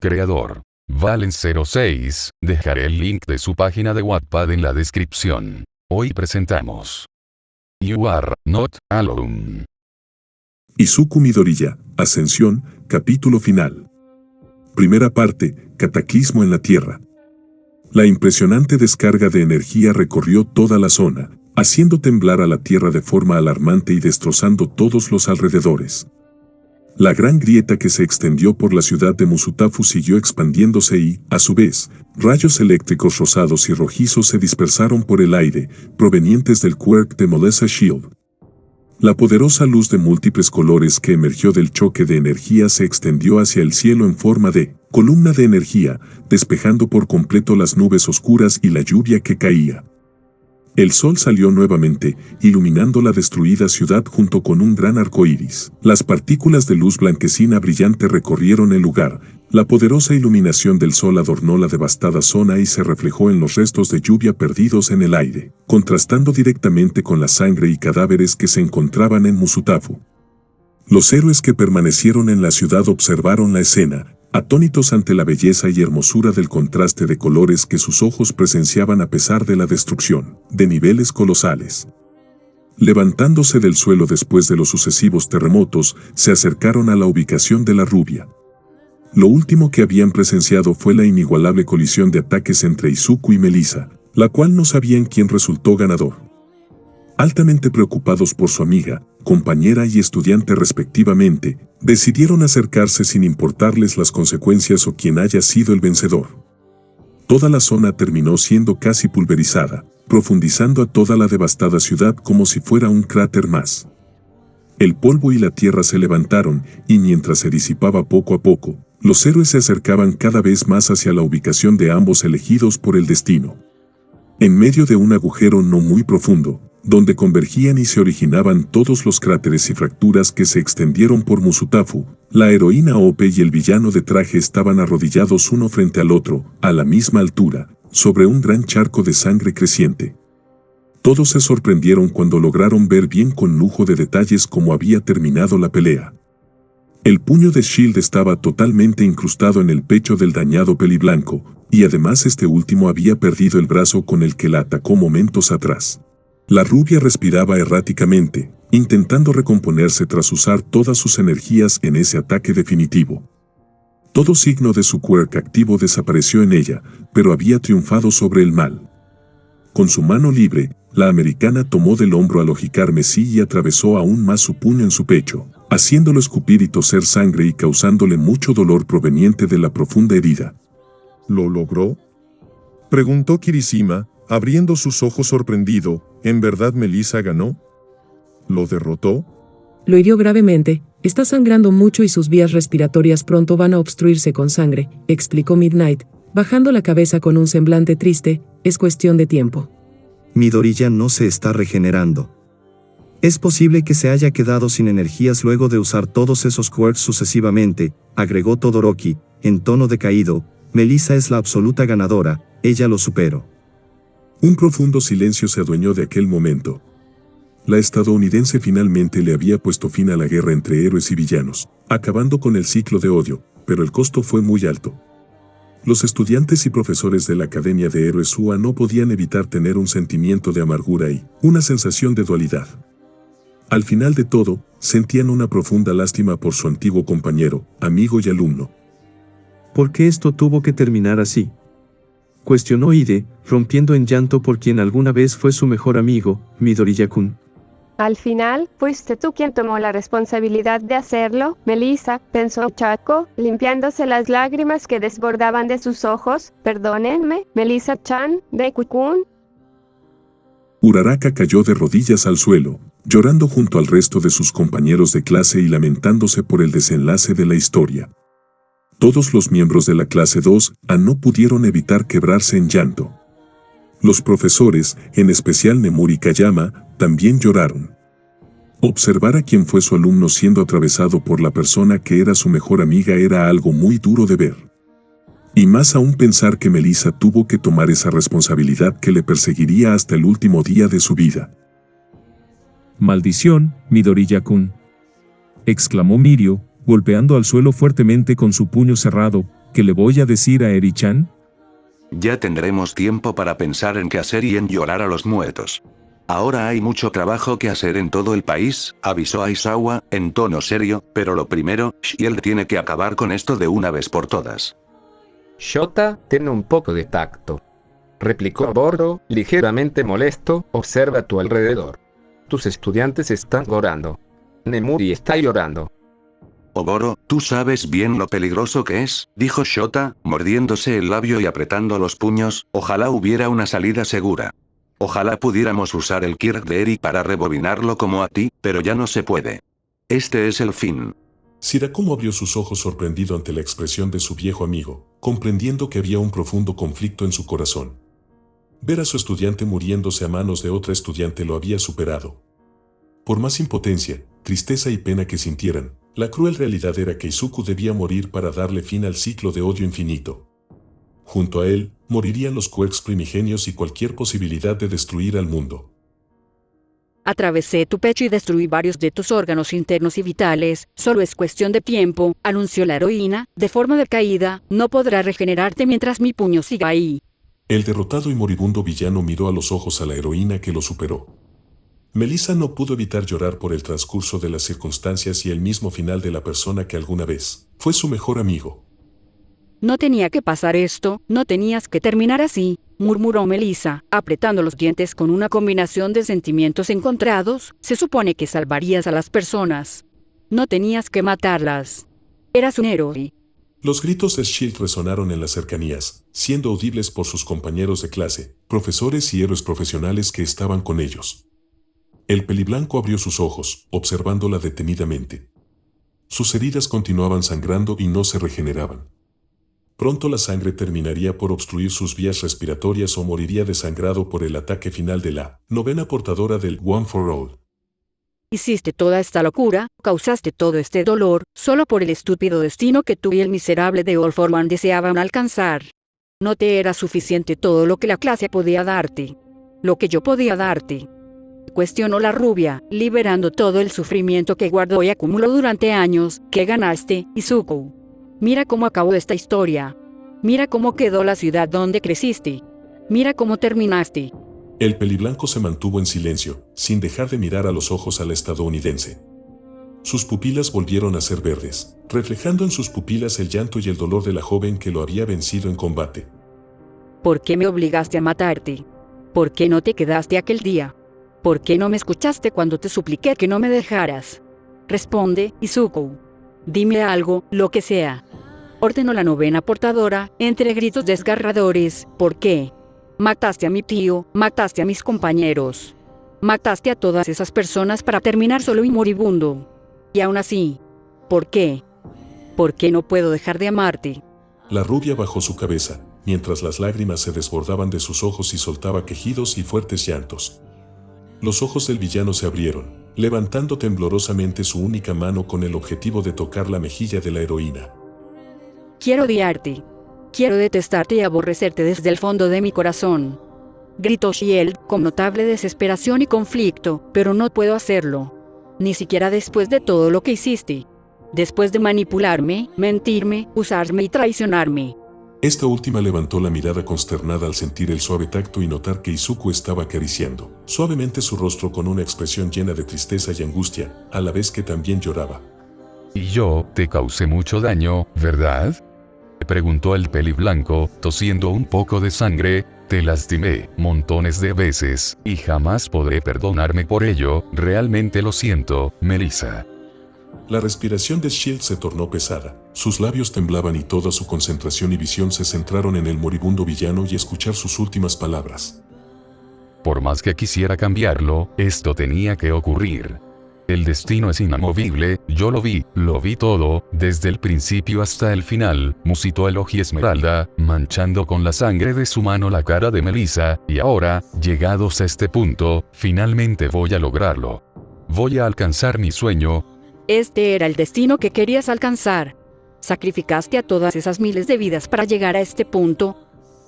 creador. Valen06, dejaré el link de su página de Wattpad en la descripción. Hoy presentamos You Are Not Alone. Izuku Midoriya, Ascensión, capítulo final. Primera parte, Cataclismo en la Tierra. La impresionante descarga de energía recorrió toda la zona, haciendo temblar a la Tierra de forma alarmante y destrozando todos los alrededores. La gran grieta que se extendió por la ciudad de Musutafu siguió expandiéndose y, a su vez, rayos eléctricos rosados y rojizos se dispersaron por el aire, provenientes del quirk de Molessa Shield. La poderosa luz de múltiples colores que emergió del choque de energía se extendió hacia el cielo en forma de columna de energía, despejando por completo las nubes oscuras y la lluvia que caía. El sol salió nuevamente, iluminando la destruida ciudad junto con un gran arco iris. Las partículas de luz blanquecina brillante recorrieron el lugar. La poderosa iluminación del sol adornó la devastada zona y se reflejó en los restos de lluvia perdidos en el aire, contrastando directamente con la sangre y cadáveres que se encontraban en Musutafu. Los héroes que permanecieron en la ciudad observaron la escena, atónitos ante la belleza y hermosura del contraste de colores que sus ojos presenciaban a pesar de la destrucción, de niveles colosales. Levantándose del suelo después de los sucesivos terremotos, se acercaron a la ubicación de la rubia. Lo último que habían presenciado fue la inigualable colisión de ataques entre Izuku y Melissa, la cual no sabían quién resultó ganador. Altamente preocupados por su amiga, compañera y estudiante respectivamente, decidieron acercarse sin importarles las consecuencias o quién haya sido el vencedor. Toda la zona terminó siendo casi pulverizada, profundizando a toda la devastada ciudad como si fuera un cráter más. El polvo y la tierra se levantaron, y mientras se disipaba poco a poco, los héroes se acercaban cada vez más hacia la ubicación de ambos elegidos por el destino. En medio de un agujero no muy profundo, donde convergían y se originaban todos los cráteres y fracturas que se extendieron por Musutafu, la heroína Ope y el villano de traje estaban arrodillados uno frente al otro, a la misma altura, sobre un gran charco de sangre creciente. Todos se sorprendieron cuando lograron ver bien con lujo de detalles cómo había terminado la pelea. El puño de Shield estaba totalmente incrustado en el pecho del dañado peliblanco, y además este último había perdido el brazo con el que la atacó momentos atrás. La rubia respiraba erráticamente, intentando recomponerse tras usar todas sus energías en ese ataque definitivo. Todo signo de su quirk activo desapareció en ella, pero había triunfado sobre el mal. Con su mano libre, la americana tomó del hombro al Ojicarmesí y atravesó aún más su puño en su pecho, haciéndolo escupir y toser sangre y causándole mucho dolor proveniente de la profunda herida. ¿Lo logró?, preguntó Kirishima, abriendo sus ojos sorprendido. ¿En verdad Melissa ganó? ¿Lo derrotó? Lo hirió gravemente, está sangrando mucho y sus vías respiratorias pronto van a obstruirse con sangre, explicó Midnight, bajando la cabeza con un semblante triste. Es cuestión de tiempo. Midoriya no se está regenerando. Es posible que se haya quedado sin energías luego de usar todos esos quirks sucesivamente, agregó Todoroki, en tono decaído. Melissa es la absoluta ganadora, ella lo superó. Un profundo silencio se adueñó de aquel momento. La estadounidense finalmente le había puesto fin a la guerra entre héroes y villanos, acabando con el ciclo de odio, pero el costo fue muy alto. Los estudiantes y profesores de la Academia de Héroes UA no podían evitar tener un sentimiento de amargura y una sensación de dualidad. Al final de todo, sentían una profunda lástima por su antiguo compañero, amigo y alumno. ¿Por qué esto tuvo que terminar así?, cuestionó Ide, rompiendo en llanto por quien alguna vez fue su mejor amigo, Midoriya-kun. Al final, fuiste tú quien tomó la responsabilidad de hacerlo, Melissa, pensó Chaco, limpiándose las lágrimas que desbordaban de sus ojos. Perdónenme, Melissa-chan, Deku-kun. Uraraka cayó de rodillas al suelo, llorando junto al resto de sus compañeros de clase y lamentándose por el desenlace de la historia. Todos los miembros de la clase 2A no pudieron evitar quebrarse en llanto. Los profesores, en especial Nemuri Kayama, también lloraron. Observar a quien fue su alumno siendo atravesado por la persona que era su mejor amiga era algo muy duro de ver. Y más aún pensar que Melissa tuvo que tomar esa responsabilidad que le perseguiría hasta el último día de su vida. «Maldición, Midoriya-kun», exclamó Mirio, golpeando al suelo fuertemente con su puño cerrado, ¿Qué le voy a decir a Eri-chan? Ya tendremos tiempo para pensar en qué hacer y en llorar a los muertos. Ahora hay mucho trabajo que hacer en todo el país, avisó Aizawa, en tono serio, pero lo primero, Shield tiene que acabar con esto de una vez por todas. Shota, ten un poco de tacto. Replicó Bordo, ligeramente molesto, observa a tu alrededor. Tus estudiantes están llorando. Nemuri está llorando. Oboro, tú sabes bien lo peligroso que es, dijo Shota, mordiéndose el labio y apretando los puños, ojalá hubiera una salida segura. Ojalá pudiéramos usar el Kirk de Eri para rebobinarlo como a ti, pero ya no se puede. Este es el fin. Shirakumo abrió sus ojos sorprendido ante la expresión de su viejo amigo, comprendiendo que había un profundo conflicto en su corazón. Ver a su estudiante muriéndose a manos de otra estudiante lo había superado. Por más impotencia, tristeza y pena que sintieran, la cruel realidad era que Izuku debía morir para darle fin al ciclo de odio infinito. Junto a él, morirían los quirks primigenios y cualquier posibilidad de destruir al mundo. Atravesé tu pecho y destruí varios de tus órganos internos y vitales, solo es cuestión de tiempo, anunció la heroína, de forma decaída, no podrá regenerarte mientras mi puño siga ahí. El derrotado y moribundo villano miró a los ojos a la heroína que lo superó. Melissa no pudo evitar llorar por el transcurso de las circunstancias y el mismo final de la persona que alguna vez fue su mejor amigo. No tenía que pasar esto, no tenías que terminar así, murmuró Melissa, apretando los dientes con una combinación de sentimientos encontrados. Se supone que salvarías a las personas. No tenías que matarlas. Eras un héroe. Los gritos de Shield resonaron en las cercanías, siendo audibles por sus compañeros de clase, profesores y héroes profesionales que estaban con ellos. El peliblanco abrió sus ojos, observándola detenidamente. Sus heridas continuaban sangrando y no se regeneraban. Pronto la sangre terminaría por obstruir sus vías respiratorias o moriría desangrado por el ataque final de la novena portadora del One for All. Hiciste toda esta locura, causaste todo este dolor, solo por el estúpido destino que tú y el miserable de All for One deseaban alcanzar. No te era suficiente todo lo que la clase podía darte. Lo que yo podía darte. Cuestionó la rubia, liberando todo el sufrimiento que guardó y acumuló durante años. ¿Qué ganaste, Izuku? Mira cómo acabó esta historia. Mira cómo quedó la ciudad donde creciste. Mira cómo terminaste. El peliblanco se mantuvo en silencio, sin dejar de mirar a los ojos a la estadounidense. Sus pupilas volvieron a ser verdes, reflejando en sus pupilas el llanto y el dolor de la joven que lo había vencido en combate. ¿Por qué me obligaste a matarte? ¿Por qué no te quedaste aquel día? ¿Por qué no me escuchaste cuando te supliqué que no me dejaras? Responde, Izuku. Dime algo, lo que sea. Ordenó la novena portadora, entre gritos desgarradores. ¿Por qué? Mataste a mi tío, mataste a mis compañeros. Mataste a todas esas personas para terminar solo y moribundo. Y aún así, ¿por qué? ¿Por qué no puedo dejar de amarte? La rubia bajó su cabeza, mientras las lágrimas se desbordaban de sus ojos y soltaba quejidos y fuertes llantos. Los ojos del villano se abrieron, levantando temblorosamente su única mano con el objetivo de tocar la mejilla de la heroína. Quiero odiarte. Quiero detestarte y aborrecerte desde el fondo de mi corazón. Gritó Shield, con notable desesperación y conflicto, pero no puedo hacerlo. Ni siquiera después de todo lo que hiciste. Después de manipularme, mentirme, usarme y traicionarme. Esta última levantó la mirada consternada al sentir el suave tacto y notar que Izuku estaba acariciando suavemente su rostro con una expresión llena de tristeza y angustia, a la vez que también lloraba. Y yo te causé mucho daño, ¿verdad? Preguntó el peliblanco, tosiendo un poco de sangre. Te lastimé montones de veces, y jamás podré perdonarme por ello. Realmente lo siento, Melissa. La respiración de Shield se tornó pesada, sus labios temblaban y toda su concentración y visión se centraron en el moribundo villano y escuchar sus últimas palabras. Por más que quisiera cambiarlo, esto tenía que ocurrir. El destino es inamovible, yo lo vi todo, desde el principio hasta el final, musitó el Oji Esmeralda, manchando con la sangre de su mano la cara de Melissa, y ahora, llegados a este punto, finalmente voy a lograrlo. Voy a alcanzar mi sueño. Este era el destino que querías alcanzar. ¿Sacrificaste a todas esas miles de vidas para llegar a este punto?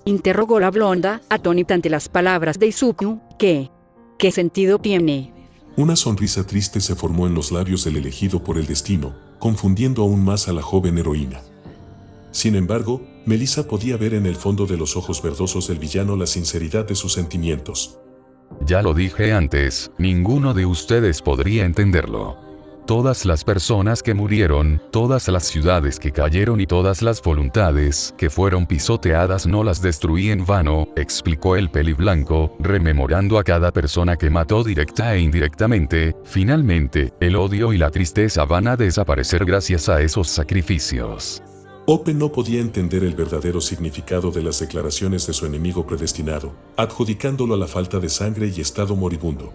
Interrogó la blonda, atónita ante las palabras de Izuku. ¿Qué sentido tiene? Una sonrisa triste se formó en los labios del elegido por el destino, confundiendo aún más a la joven heroína. Sin embargo, Melissa podía ver en el fondo de los ojos verdosos del villano la sinceridad de sus sentimientos. Ya lo dije antes, ninguno de ustedes podría entenderlo. Todas las personas que murieron, todas las ciudades que cayeron y todas las voluntades que fueron pisoteadas no las destruí en vano, explicó el peliblanco, rememorando a cada persona que mató directa e indirectamente. Finalmente, el odio y la tristeza van a desaparecer gracias a esos sacrificios. Open no podía entender el verdadero significado de las declaraciones de su enemigo predestinado, adjudicándolo a la falta de sangre y estado moribundo.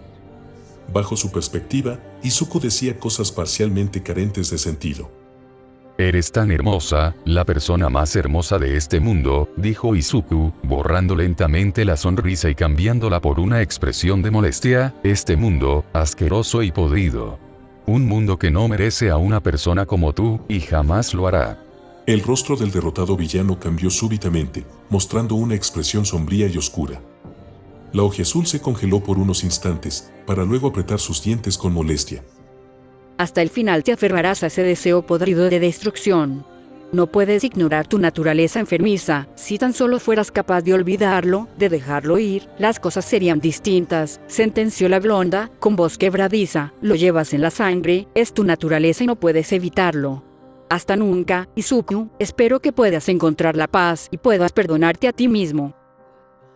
Bajo su perspectiva, Izuku decía cosas parcialmente carentes de sentido. Eres tan hermosa, la persona más hermosa de este mundo, dijo Izuku, borrando lentamente la sonrisa y cambiándola por una expresión de molestia. Este mundo, asqueroso y podrido. Un mundo que no merece a una persona como tú, y jamás lo hará. El rostro del derrotado villano cambió súbitamente, mostrando una expresión sombría y oscura. La ojiazul se congeló por unos instantes, para luego apretar sus dientes con molestia. Hasta el final te aferrarás a ese deseo podrido de destrucción. No puedes ignorar tu naturaleza enfermiza. Si tan solo fueras capaz de olvidarlo, de dejarlo ir, las cosas serían distintas, sentenció la blonda, con voz quebradiza. Lo llevas en la sangre, es tu naturaleza y no puedes evitarlo. Hasta nunca, Izuku, espero que puedas encontrar la paz y puedas perdonarte a ti mismo.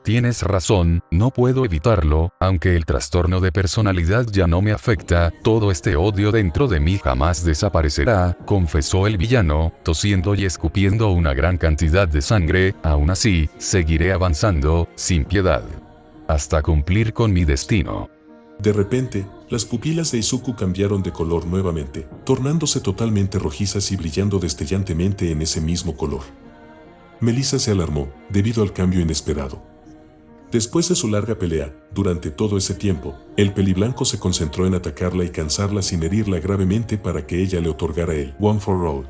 Tienes razón, no puedo evitarlo, aunque el trastorno de personalidad ya no me afecta, todo este odio dentro de mí jamás desaparecerá, confesó el villano, tosiendo y escupiendo una gran cantidad de sangre. Aún así, seguiré avanzando, sin piedad, hasta cumplir con mi destino. De repente, las pupilas de Izuku cambiaron de color nuevamente, tornándose totalmente rojizas y brillando destellantemente en ese mismo color. Melissa se alarmó, debido al cambio inesperado. Después de su larga pelea, durante todo ese tiempo, el peliblanco se concentró en atacarla y cansarla sin herirla gravemente para que ella le otorgara el One for All.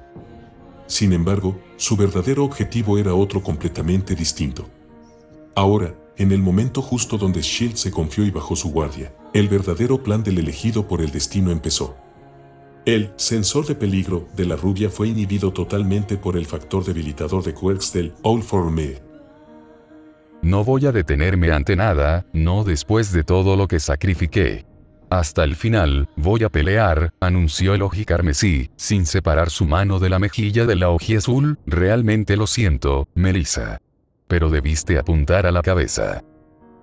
Sin embargo, su verdadero objetivo era otro completamente distinto. Ahora, en el momento justo donde Shield se confió y bajó su guardia, el verdadero plan del elegido por el destino empezó. El sensor de peligro de la rubia fue inhibido totalmente por el factor debilitador de quirks del All for Me. No voy a detenerme ante nada, no después de todo lo que sacrifiqué. Hasta el final, voy a pelear, anunció el oji carmesí, sin separar su mano de la mejilla de la ojiazul. Realmente lo siento, Melissa. Pero debiste apuntar a la cabeza.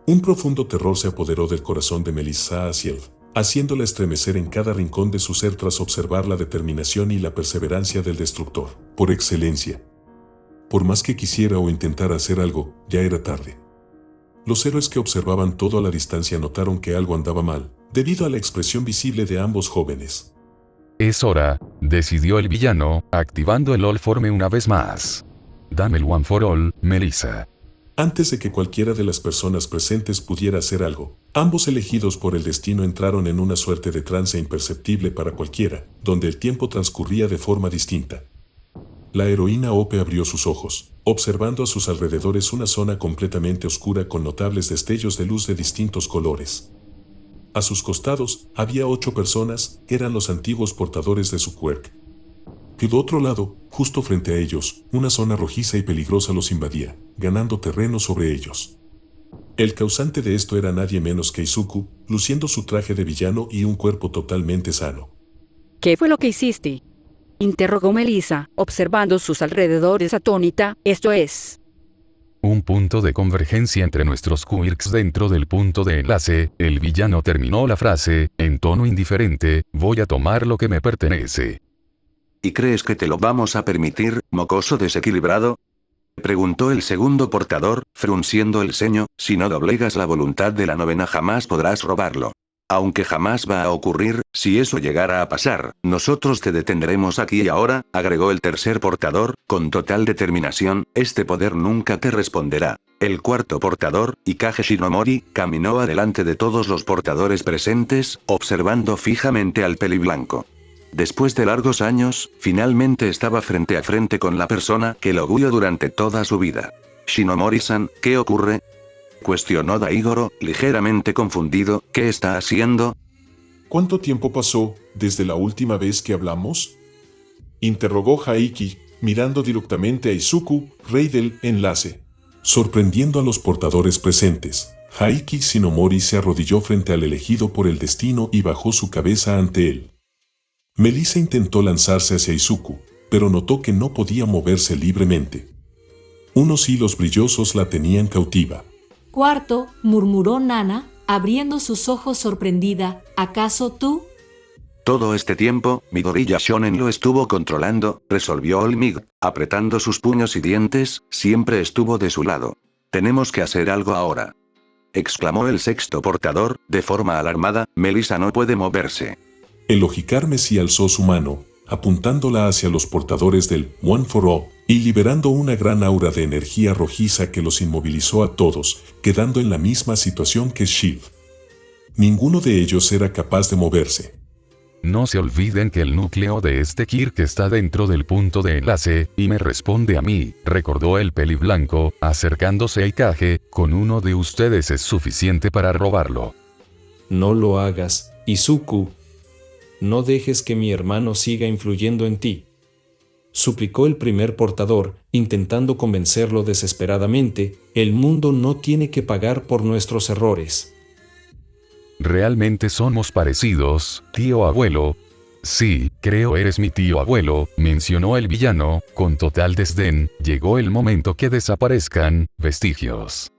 Un profundo terror se apoderó del corazón de Melissa Asiel, haciéndola estremecer en cada rincón de su ser tras observar la determinación y la perseverancia del destructor, por excelencia. Por más que quisiera o intentara hacer algo, ya era tarde. Los héroes que observaban todo a la distancia notaron que algo andaba mal, debido a la expresión visible de ambos jóvenes. Es hora, decidió el villano, activando el All for Me una vez más. Dame el One for All, Melissa. Antes de que cualquiera de las personas presentes pudiera hacer algo, ambos elegidos por el destino entraron en una suerte de trance imperceptible para cualquiera, donde el tiempo transcurría de forma distinta. La heroína Ope abrió sus ojos, observando a sus alrededores una zona completamente oscura con notables destellos de luz de distintos colores. A sus costados, había 8 personas, eran los antiguos portadores de su quirk. Que de otro lado, justo frente a ellos, una zona rojiza y peligrosa los invadía, ganando terreno sobre ellos. El causante de esto era nadie menos que Izuku, luciendo su traje de villano y un cuerpo totalmente sano. ¿Qué fue lo que hiciste?, interrogó Melissa, observando sus alrededores atónita. Esto es un punto de convergencia entre nuestros quirks dentro del punto de enlace. El villano terminó la frase, en tono indiferente, voy a tomar lo que me pertenece. ¿Y crees que te lo vamos a permitir, mocoso desequilibrado?, preguntó el segundo portador, frunciendo el ceño. Si no doblegas la voluntad de la novena jamás podrás robarlo. Aunque jamás va a ocurrir, si eso llegara a pasar, nosotros te detendremos aquí y ahora, agregó el tercer portador, con total determinación. Este poder nunca te responderá. El cuarto portador, Ikage Shinomori, caminó adelante de todos los portadores presentes, observando fijamente al peliblanco. Después de largos años, finalmente estaba frente a frente con la persona que lo guió durante toda su vida. Shinomori-san, ¿qué ocurre?, cuestionó Daigoro, ligeramente confundido. ¿Qué está haciendo? ¿Cuánto tiempo pasó desde la última vez que hablamos?, interrogó Haiki, mirando directamente a Izuku, rey del enlace. Sorprendiendo a los portadores presentes, Haiki Shinomori se arrodilló frente al elegido por el destino y bajó su cabeza ante él. Melissa intentó lanzarse hacia Izuku, pero notó que no podía moverse libremente. Unos hilos brillosos la tenían cautiva. Cuarto, murmuró Nana, abriendo sus ojos sorprendida, ¿acaso tú? Todo este tiempo, Midoriya Shonen lo estuvo controlando, resolvió Olmig, apretando sus puños y dientes, siempre estuvo de su lado. Tenemos que hacer algo ahora. Exclamó el sexto portador, de forma alarmada, Melissa no puede moverse. El Ojikarmesí alzó su mano, apuntándola hacia los portadores del One for All, y liberando una gran aura de energía rojiza que los inmovilizó a todos, quedando en la misma situación que Shield. Ninguno de ellos era capaz de moverse. No se olviden que el núcleo de este Kirk está dentro del punto de enlace, y me responde a mí, recordó el peliblanco, acercándose a Ikage, con uno de ustedes es suficiente para robarlo. No lo hagas, Izuku. No dejes que mi hermano siga influyendo en ti. Suplicó el primer portador, intentando convencerlo desesperadamente, el mundo no tiene que pagar por nuestros errores. ¿Realmente somos parecidos, tío abuelo? Sí, creo eres mi tío abuelo, mencionó el villano, con total desdén. Llegó el momento que desaparezcan vestigios.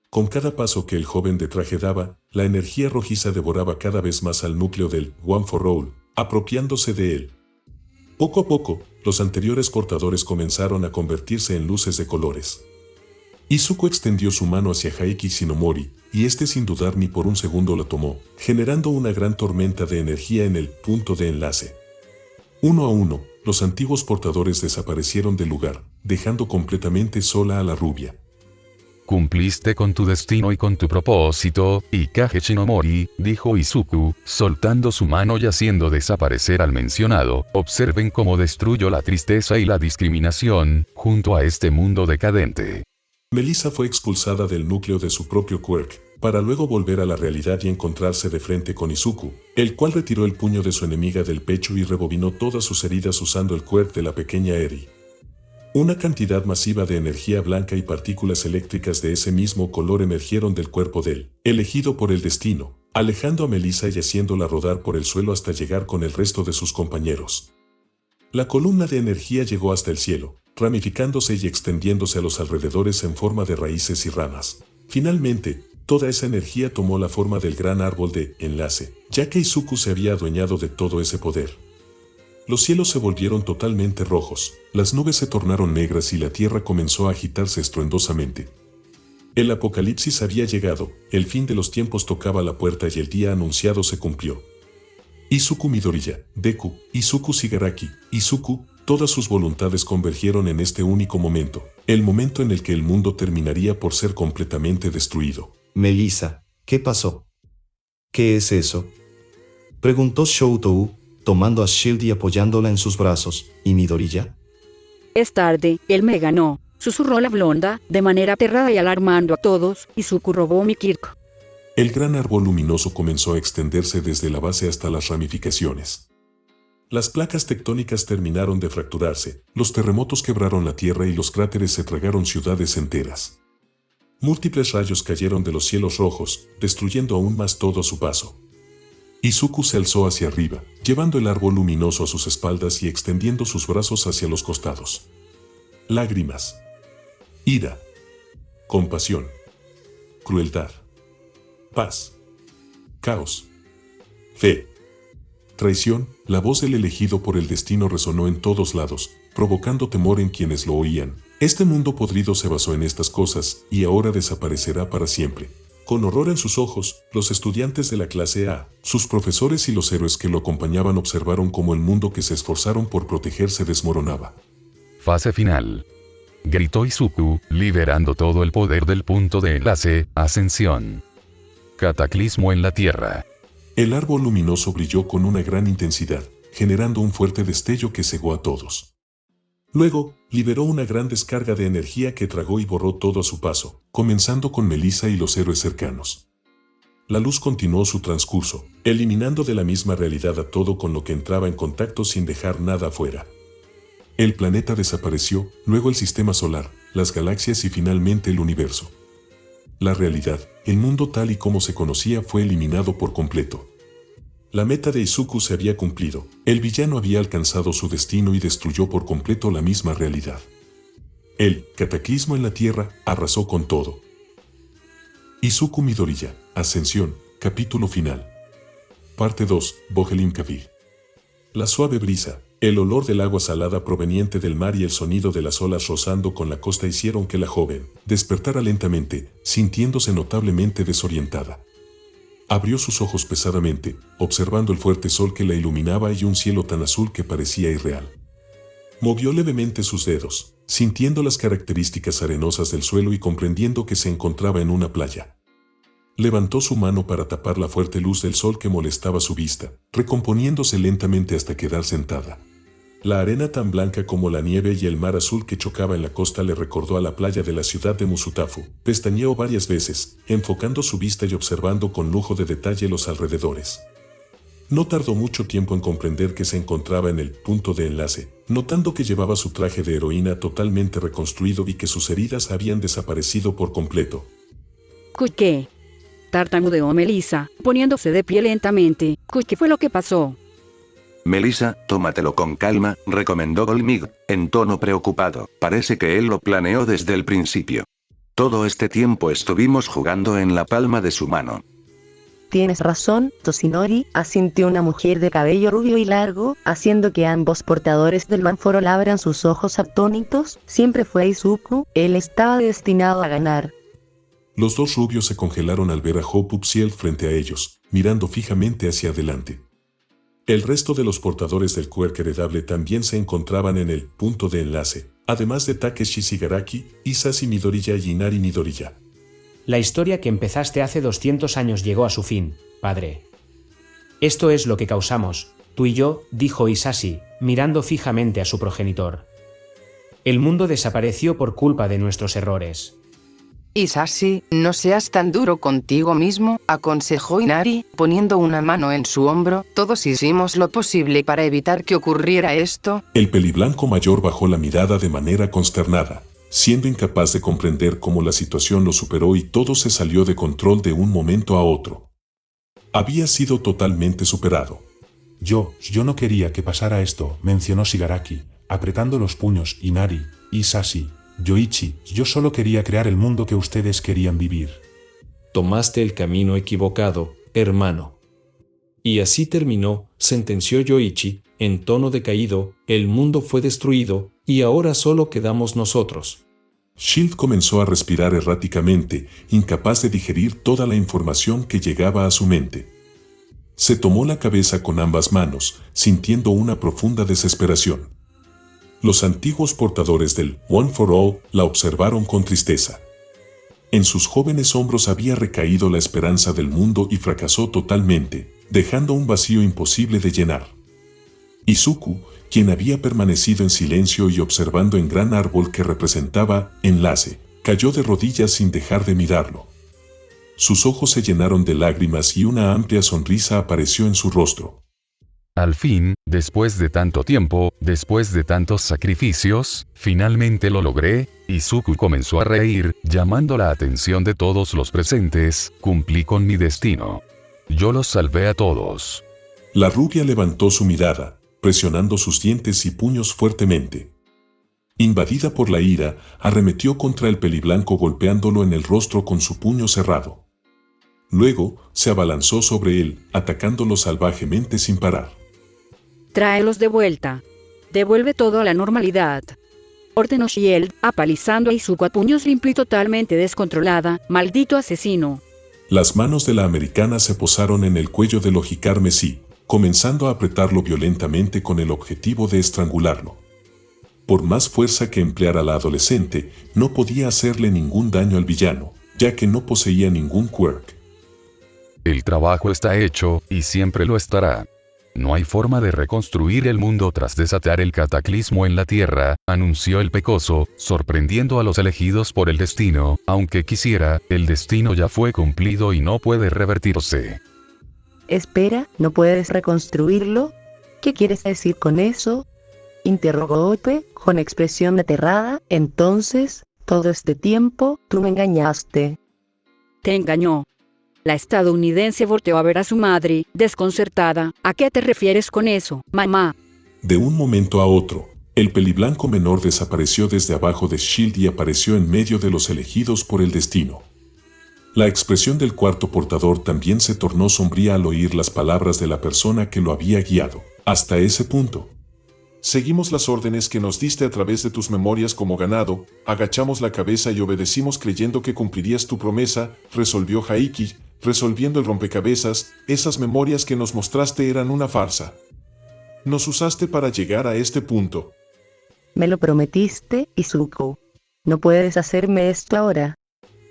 Con cada paso que el joven de traje daba, la energía rojiza devoraba cada vez más al núcleo del One for All, apropiándose de él. Poco a poco, los anteriores portadores comenzaron a convertirse en luces de colores. Izuku extendió su mano hacia Haiki Shinomori, y este sin dudar ni por un segundo la tomó, generando una gran tormenta de energía en el punto de enlace. Uno a uno, los antiguos portadores desaparecieron del lugar, dejando completamente sola a la rubia. Cumpliste con tu destino y con tu propósito, Ikage Shinomori, dijo Izuku, soltando su mano y haciendo desaparecer al mencionado. Observen cómo destruyó la tristeza y la discriminación, junto a este mundo decadente. Melissa fue expulsada del núcleo de su propio quirk, para luego volver a la realidad y encontrarse de frente con Izuku, el cual retiró el puño de su enemiga del pecho y rebobinó todas sus heridas usando el quirk de la pequeña Eri. Una cantidad masiva de energía blanca y partículas eléctricas de ese mismo color emergieron del cuerpo del elegido por el destino, alejando a Melissa y haciéndola rodar por el suelo hasta llegar con el resto de sus compañeros. La columna de energía llegó hasta el cielo, ramificándose y extendiéndose a los alrededores en forma de raíces y ramas. Finalmente, toda esa energía tomó la forma del gran árbol de enlace, ya que Izuku se había adueñado de todo ese poder. Los cielos se volvieron totalmente rojos, las nubes se tornaron negras y la tierra comenzó a agitarse estruendosamente. El apocalipsis había llegado, el fin de los tiempos tocaba la puerta y el día anunciado se cumplió. Izuku Midoriya, Deku, Izuku Shigaraki, Izuku, todas sus voluntades convergieron en este único momento, el momento en el que el mundo terminaría por ser completamente destruido. Melissa, ¿qué pasó? ¿Qué es eso? Preguntó Shoutou, tomando a Shield y apoyándola en sus brazos. ¿Y Midoriya? Es tarde, él me ganó, susurró la blonda, de manera aterrada y alarmando a todos, Izuku robó mi Kirk. El gran árbol luminoso comenzó a extenderse desde la base hasta las ramificaciones. Las placas tectónicas terminaron de fracturarse, los terremotos quebraron la tierra y los cráteres se tragaron ciudades enteras. Múltiples rayos cayeron de los cielos rojos, destruyendo aún más todo a su paso. Izuku se alzó hacia arriba, llevando el árbol luminoso a sus espaldas y extendiendo sus brazos hacia los costados. Lágrimas. Ira. Compasión. Crueldad. Paz. Caos. Fe. Traición. La voz del elegido por el destino resonó en todos lados, provocando temor en quienes lo oían. Este mundo podrido se basó en estas cosas, y ahora desaparecerá para siempre. Con horror en sus ojos, los estudiantes de la clase A, sus profesores y los héroes que lo acompañaban observaron cómo el mundo que se esforzaron por proteger se desmoronaba. Fase final. Gritó Izuku, liberando todo el poder del punto de enlace, ascensión. Cataclismo en la Tierra. El árbol luminoso brilló con una gran intensidad, generando un fuerte destello que cegó a todos. Luego, liberó una gran descarga de energía que tragó y borró todo a su paso, comenzando con Melissa y los héroes cercanos. La luz continuó su transcurso, eliminando de la misma realidad a todo con lo que entraba en contacto sin dejar nada afuera. El planeta desapareció, luego el sistema solar, las galaxias y finalmente el universo. La realidad, el mundo tal y como se conocía fue eliminado por completo. La meta de Izuku se había cumplido, el villano había alcanzado su destino y destruyó por completo la misma realidad. El cataclismo en la Tierra arrasó con todo. Izuku Midoriya, Ascensión, capítulo final. Parte 2, Bohelim Kavir. La suave brisa, el olor del agua salada proveniente del mar y el sonido de las olas rozando con la costa hicieron que la joven despertara lentamente, sintiéndose notablemente desorientada. Abrió sus ojos pesadamente, observando el fuerte sol que la iluminaba y un cielo tan azul que parecía irreal. Movió levemente sus dedos, sintiendo las características arenosas del suelo y comprendiendo que se encontraba en una playa. Levantó su mano para tapar la fuerte luz del sol que molestaba su vista, recomponiéndose lentamente hasta quedar sentada. La arena tan blanca como la nieve y el mar azul que chocaba en la costa le recordó a la playa de la ciudad de Musutafu. Pestañeó varias veces, enfocando su vista y observando con lujo de detalle los alrededores. No tardó mucho tiempo en comprender que se encontraba en el punto de enlace, notando que llevaba su traje de heroína totalmente reconstruido y que sus heridas habían desaparecido por completo. ¿Qué? Tartamudeó Melissa, poniéndose de pie lentamente. ¿Qué fue lo que pasó? Melissa, tómatelo con calma, recomendó Golmig, en tono preocupado. Parece que él lo planeó desde el principio. Todo este tiempo estuvimos jugando en la palma de su mano. Tienes razón, Toshinori, asintió una mujer de cabello rubio y largo, haciendo que ambos portadores del Manforo abran sus ojos atónitos. Siempre fue Izuku, él estaba destinado a ganar. Los dos rubios se congelaron al ver a Hopupsiel frente a ellos, mirando fijamente hacia adelante. El resto de los portadores del quirk heredable también se encontraban en el punto de enlace, además de Takeshi Shigaraki, Hisashi Midoriya y Inari Midoriya. La historia que empezaste hace 200 años llegó a su fin, padre. Esto es lo que causamos, tú y yo, dijo Hisashi, mirando fijamente a su progenitor. El mundo desapareció por culpa de nuestros errores. Hisashi, no seas tan duro contigo mismo, aconsejó Inari, poniendo una mano en su hombro. Todos hicimos lo posible para evitar que ocurriera esto. El peliblanco mayor bajó la mirada de manera consternada, siendo incapaz de comprender cómo la situación lo superó y todo se salió de control de un momento a otro. Había sido totalmente superado. Yo no quería que pasara esto, mencionó Shigaraki, apretando los puños. Inari, Hisashi, Yoichi, yo solo quería crear el mundo que ustedes querían vivir. Tomaste el camino equivocado, hermano. Y así terminó, sentenció Yoichi, en tono decaído, el mundo fue destruido, y ahora solo quedamos nosotros. Shield comenzó a respirar erráticamente, incapaz de digerir toda la información que llegaba a su mente. Se tomó la cabeza con ambas manos, sintiendo una profunda desesperación. Los antiguos portadores del One for All la observaron con tristeza. En sus jóvenes hombros había recaído la esperanza del mundo y fracasó totalmente, dejando un vacío imposible de llenar. Izuku, quien había permanecido en silencio y observando el gran árbol que representaba enlace, cayó de rodillas sin dejar de mirarlo. Sus ojos se llenaron de lágrimas y una amplia sonrisa apareció en su rostro. Al fin, después de tanto tiempo, después de tantos sacrificios, finalmente lo logré. Izuku comenzó a reír, llamando la atención de todos los presentes. Cumplí con mi destino. Yo los salvé a todos. La rubia levantó su mirada, presionando sus dientes y puños fuertemente. Invadida por la ira, arremetió contra el peliblanco golpeándolo en el rostro con su puño cerrado. Luego, se abalanzó sobre él, atacándolo salvajemente sin parar. Tráelos de vuelta. Devuelve todo a la normalidad. Ordenó Shield, apalizando a Izuku a puños limpio y totalmente descontrolada. Maldito asesino. Las manos de la americana se posaron en el cuello del Ojicarmesí, comenzando a apretarlo violentamente con el objetivo de estrangularlo. Por más fuerza que empleara la adolescente, no podía hacerle ningún daño al villano, ya que no poseía ningún quirk. El trabajo está hecho, y siempre lo estará. No hay forma de reconstruir el mundo tras desatar el cataclismo en la Tierra, anunció el Pecoso, sorprendiendo a los elegidos por el destino. Aunque quisiera, el destino ya fue cumplido y no puede revertirse. Espera, ¿no puedes reconstruirlo? ¿Qué quieres decir con eso? interrogó Ope, con expresión aterrada. Entonces, todo este tiempo, tú me engañaste. Te engañó. La estadounidense volteó a ver a su madre, desconcertada. ¿A qué te refieres con eso, mamá? De un momento a otro, el peliblanco menor desapareció desde abajo de Shield y apareció en medio de los elegidos por el destino. La expresión del cuarto portador también se tornó sombría al oír las palabras de la persona que lo había guiado. Hasta ese punto. Seguimos las órdenes que nos diste a través de tus memorias como ganado, agachamos la cabeza y obedecimos creyendo que cumplirías tu promesa, resolvió Haiki, resolviendo el rompecabezas. Esas memorias que nos mostraste eran una farsa. Nos usaste para llegar a este punto. Me lo prometiste, Izuku. No puedes hacerme esto ahora.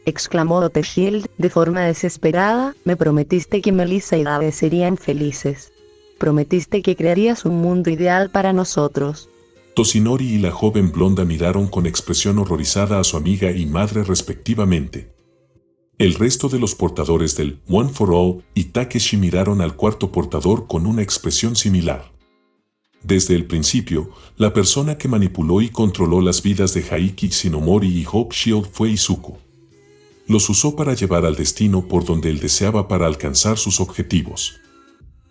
Exclamó Dr. Shield de forma desesperada. Me prometiste que Melissa y Dave serían felices. Prometiste que crearías un mundo ideal para nosotros. Toshinori y la joven blonda miraron con expresión horrorizada a su amiga y madre respectivamente. El resto de los portadores del One for All y Takeshi miraron al cuarto portador con una expresión similar. Desde el principio, la persona que manipuló y controló las vidas de Haiki, Shinomori y Hope Shield fue Izuku. Los usó para llevar al destino por donde él deseaba para alcanzar sus objetivos.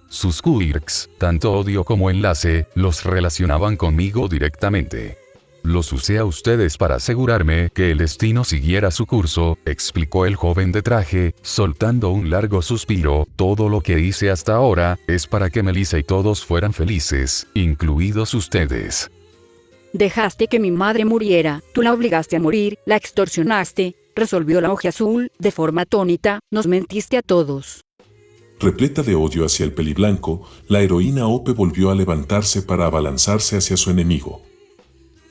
Sus quirks, tanto odio como enlace, los relacionaban conmigo directamente. Los usé a ustedes para asegurarme que el destino siguiera su curso, explicó el joven de traje, soltando un largo suspiro. Todo lo que hice hasta ahora es para que Melissa y todos fueran felices, incluidos ustedes. Dejaste que mi madre muriera, tú la obligaste a morir, la extorsionaste, resolvió la hoja azul, de forma atónita, nos mentiste a todos. Repleta de odio hacia el peliblanco, la heroína Ope volvió a levantarse para abalanzarse hacia su enemigo.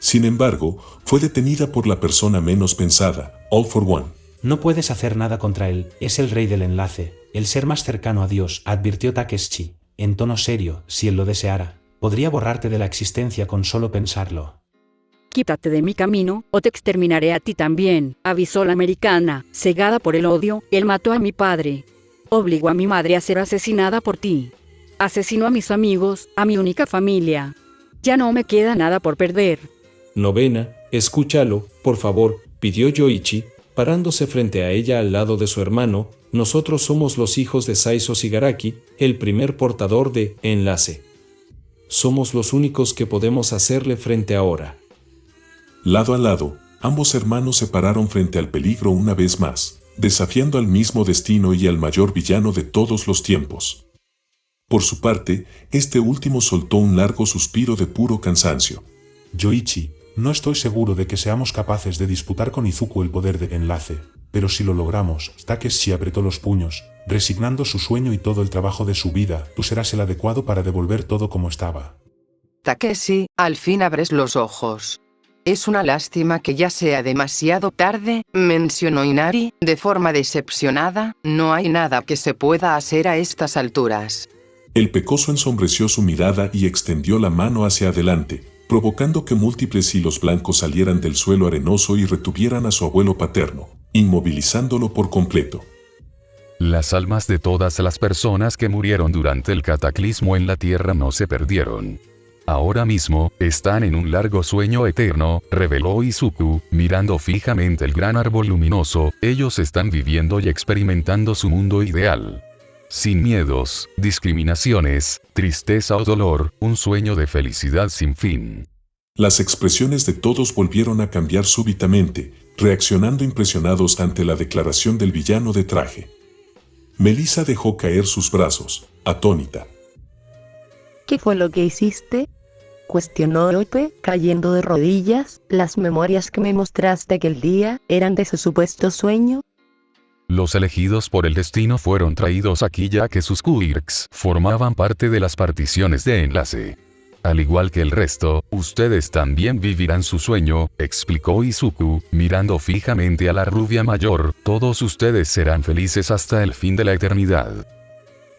Sin embargo, fue detenida por la persona menos pensada, All for One. No puedes hacer nada contra él, es el rey del enlace, el ser más cercano a Dios, advirtió Takeshi, en tono serio, si él lo deseara. Podría borrarte de la existencia con solo pensarlo. Quítate de mi camino, o te exterminaré a ti también, avisó la americana. Cegada por el odio, él mató a mi padre. Obligó a mi madre a ser asesinada por ti. Asesinó a mis amigos, a mi única familia. Ya no me queda nada por perder. Novena, escúchalo, por favor, pidió Yoichi, parándose frente a ella al lado de su hermano. Nosotros somos los hijos de Saizo Shigaraki, el primer portador de enlace. Somos los únicos que podemos hacerle frente ahora. Lado a lado, ambos hermanos se pararon frente al peligro una vez más, desafiando al mismo destino y al mayor villano de todos los tiempos. Por su parte, este último soltó un largo suspiro de puro cansancio. Yoichi, no estoy seguro de que seamos capaces de disputar con Izuku el poder de enlace, pero si lo logramos, Takeshi apretó los puños, resignando su sueño y todo el trabajo de su vida. Tú serás el adecuado para devolver todo como estaba. Takeshi, al fin abres los ojos. Es una lástima que ya sea demasiado tarde, mencionó Inari, de forma decepcionada. No hay nada que se pueda hacer a estas alturas. El pecoso ensombreció su mirada y extendió la mano hacia adelante, provocando que múltiples hilos blancos salieran del suelo arenoso y retuvieran a su abuelo paterno, inmovilizándolo por completo. Las almas de todas las personas que murieron durante el cataclismo en la Tierra no se perdieron. Ahora mismo, están en un largo sueño eterno, reveló Izuku, mirando fijamente el gran árbol luminoso. Ellos están viviendo y experimentando su mundo ideal. Sin miedos, discriminaciones, tristeza o dolor, un sueño de felicidad sin fin. Las expresiones de todos volvieron a cambiar súbitamente, reaccionando impresionados ante la declaración del villano de traje. Melissa dejó caer sus brazos, atónita. ¿Qué fue lo que hiciste?, cuestionó Ope, cayendo de rodillas. ¿Las memorias que me mostraste aquel día eran de ese supuesto sueño? Los elegidos por el destino fueron traídos aquí ya que sus quirks formaban parte de las particiones de enlace. Al igual que el resto, ustedes también vivirán su sueño, explicó Izuku, mirando fijamente a la rubia mayor. Todos ustedes serán felices hasta el fin de la eternidad.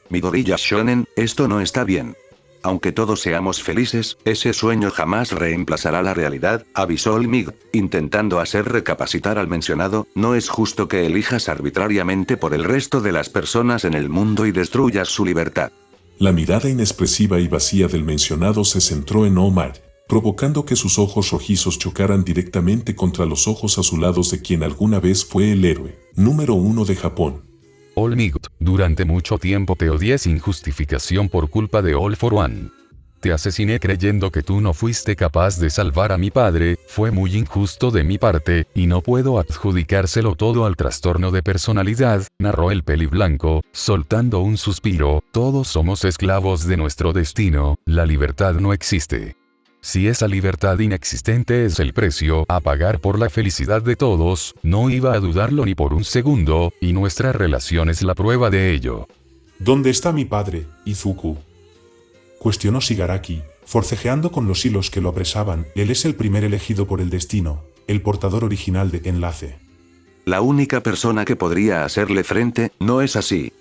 Midoriya Shonen, esto no está bien. Aunque todos seamos felices, ese sueño jamás reemplazará la realidad, avisó el Mig, intentando hacer recapacitar al mencionado. No es justo que elijas arbitrariamente por el resto de las personas en el mundo y destruyas su libertad. La mirada inexpresiva y vacía del mencionado se centró en All Might, provocando que sus ojos rojizos chocaran directamente contra los ojos azulados de quien alguna vez fue el héroe número 1 de Japón. All Might, durante mucho tiempo te odié sin justificación por culpa de All for One. Te asesiné creyendo que tú no fuiste capaz de salvar a mi padre, fue muy injusto de mi parte, y no puedo adjudicárselo todo al trastorno de personalidad, narró el peliblanco, soltando un suspiro, todos somos esclavos de nuestro destino, la libertad no existe. Si esa libertad inexistente es el precio a pagar por la felicidad de todos, no iba a dudarlo ni por un segundo, y nuestra relación es la prueba de ello. ¿Dónde está mi padre, Izuku? Cuestionó Shigaraki, forcejeando con los hilos que lo apresaban. Él es el primer elegido por el destino, el portador original de Enlace. La única persona que podría hacerle frente, no es así.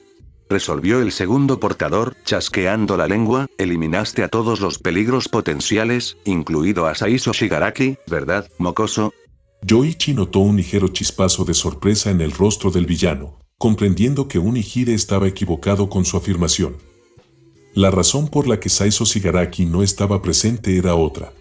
Resolvió el segundo portador, chasqueando la lengua, eliminaste a todos los peligros potenciales, incluido a Saizo Shigaraki, ¿verdad, mocoso? Yoichi notó un ligero chispazo de sorpresa en el rostro del villano, comprendiendo que Unihide estaba equivocado con su afirmación. La razón por la que Saizo Shigaraki no estaba presente era otra.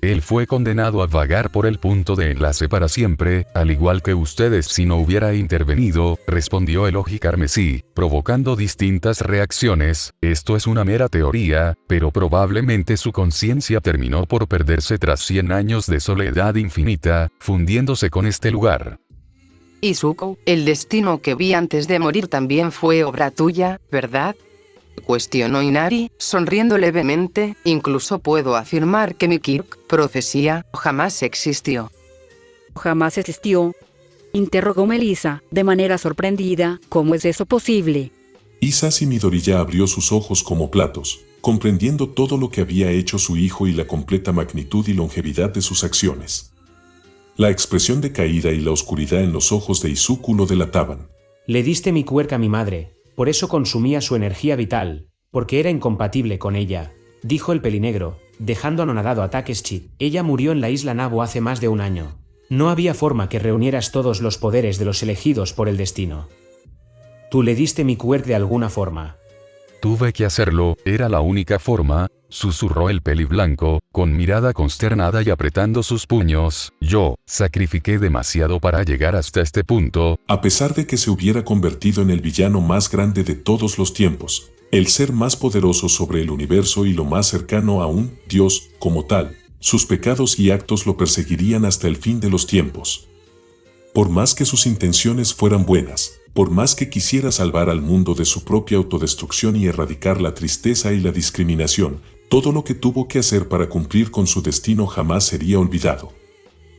Él fue condenado a vagar por el punto de enlace para siempre, al igual que ustedes si no hubiera intervenido, respondió el Oji Carmesí, provocando distintas reacciones. Esto es una mera teoría, pero probablemente su conciencia terminó por perderse tras 100 años de soledad infinita, fundiéndose con este lugar. Izuku, el destino que vi antes de morir también fue obra tuya, ¿verdad? Cuestionó Inari, sonriendo levemente. Incluso puedo afirmar que mi Kirk, profecía, jamás existió. ¿Jamás existió? Interrogó Melissa, de manera sorprendida. ¿Cómo es eso posible? Hisashi Midoriya abrió sus ojos como platos, comprendiendo todo lo que había hecho su hijo y la completa magnitud y longevidad de sus acciones. La expresión de caída y la oscuridad en los ojos de Izuku lo delataban. Le diste mi cuerca a mi madre. Por eso consumía su energía vital, porque era incompatible con ella, dijo el pelinegro, dejando anonadado a Takeshi. Ella murió en la isla Nabo hace más de un año. No había forma que reunieras todos los poderes de los elegidos por el destino. Tú le diste mi cuerca de alguna forma. Tuve que hacerlo, era la única forma, susurró el peliblanco, con mirada consternada y apretando sus puños. Yo, sacrifiqué demasiado para llegar hasta este punto. A pesar de que se hubiera convertido en el villano más grande de todos los tiempos, el ser más poderoso sobre el universo y lo más cercano a un Dios, como tal, sus pecados y actos lo perseguirían hasta el fin de los tiempos. Por más que sus intenciones fueran buenas, por más que quisiera salvar al mundo de su propia autodestrucción y erradicar la tristeza y la discriminación, todo lo que tuvo que hacer para cumplir con su destino jamás sería olvidado.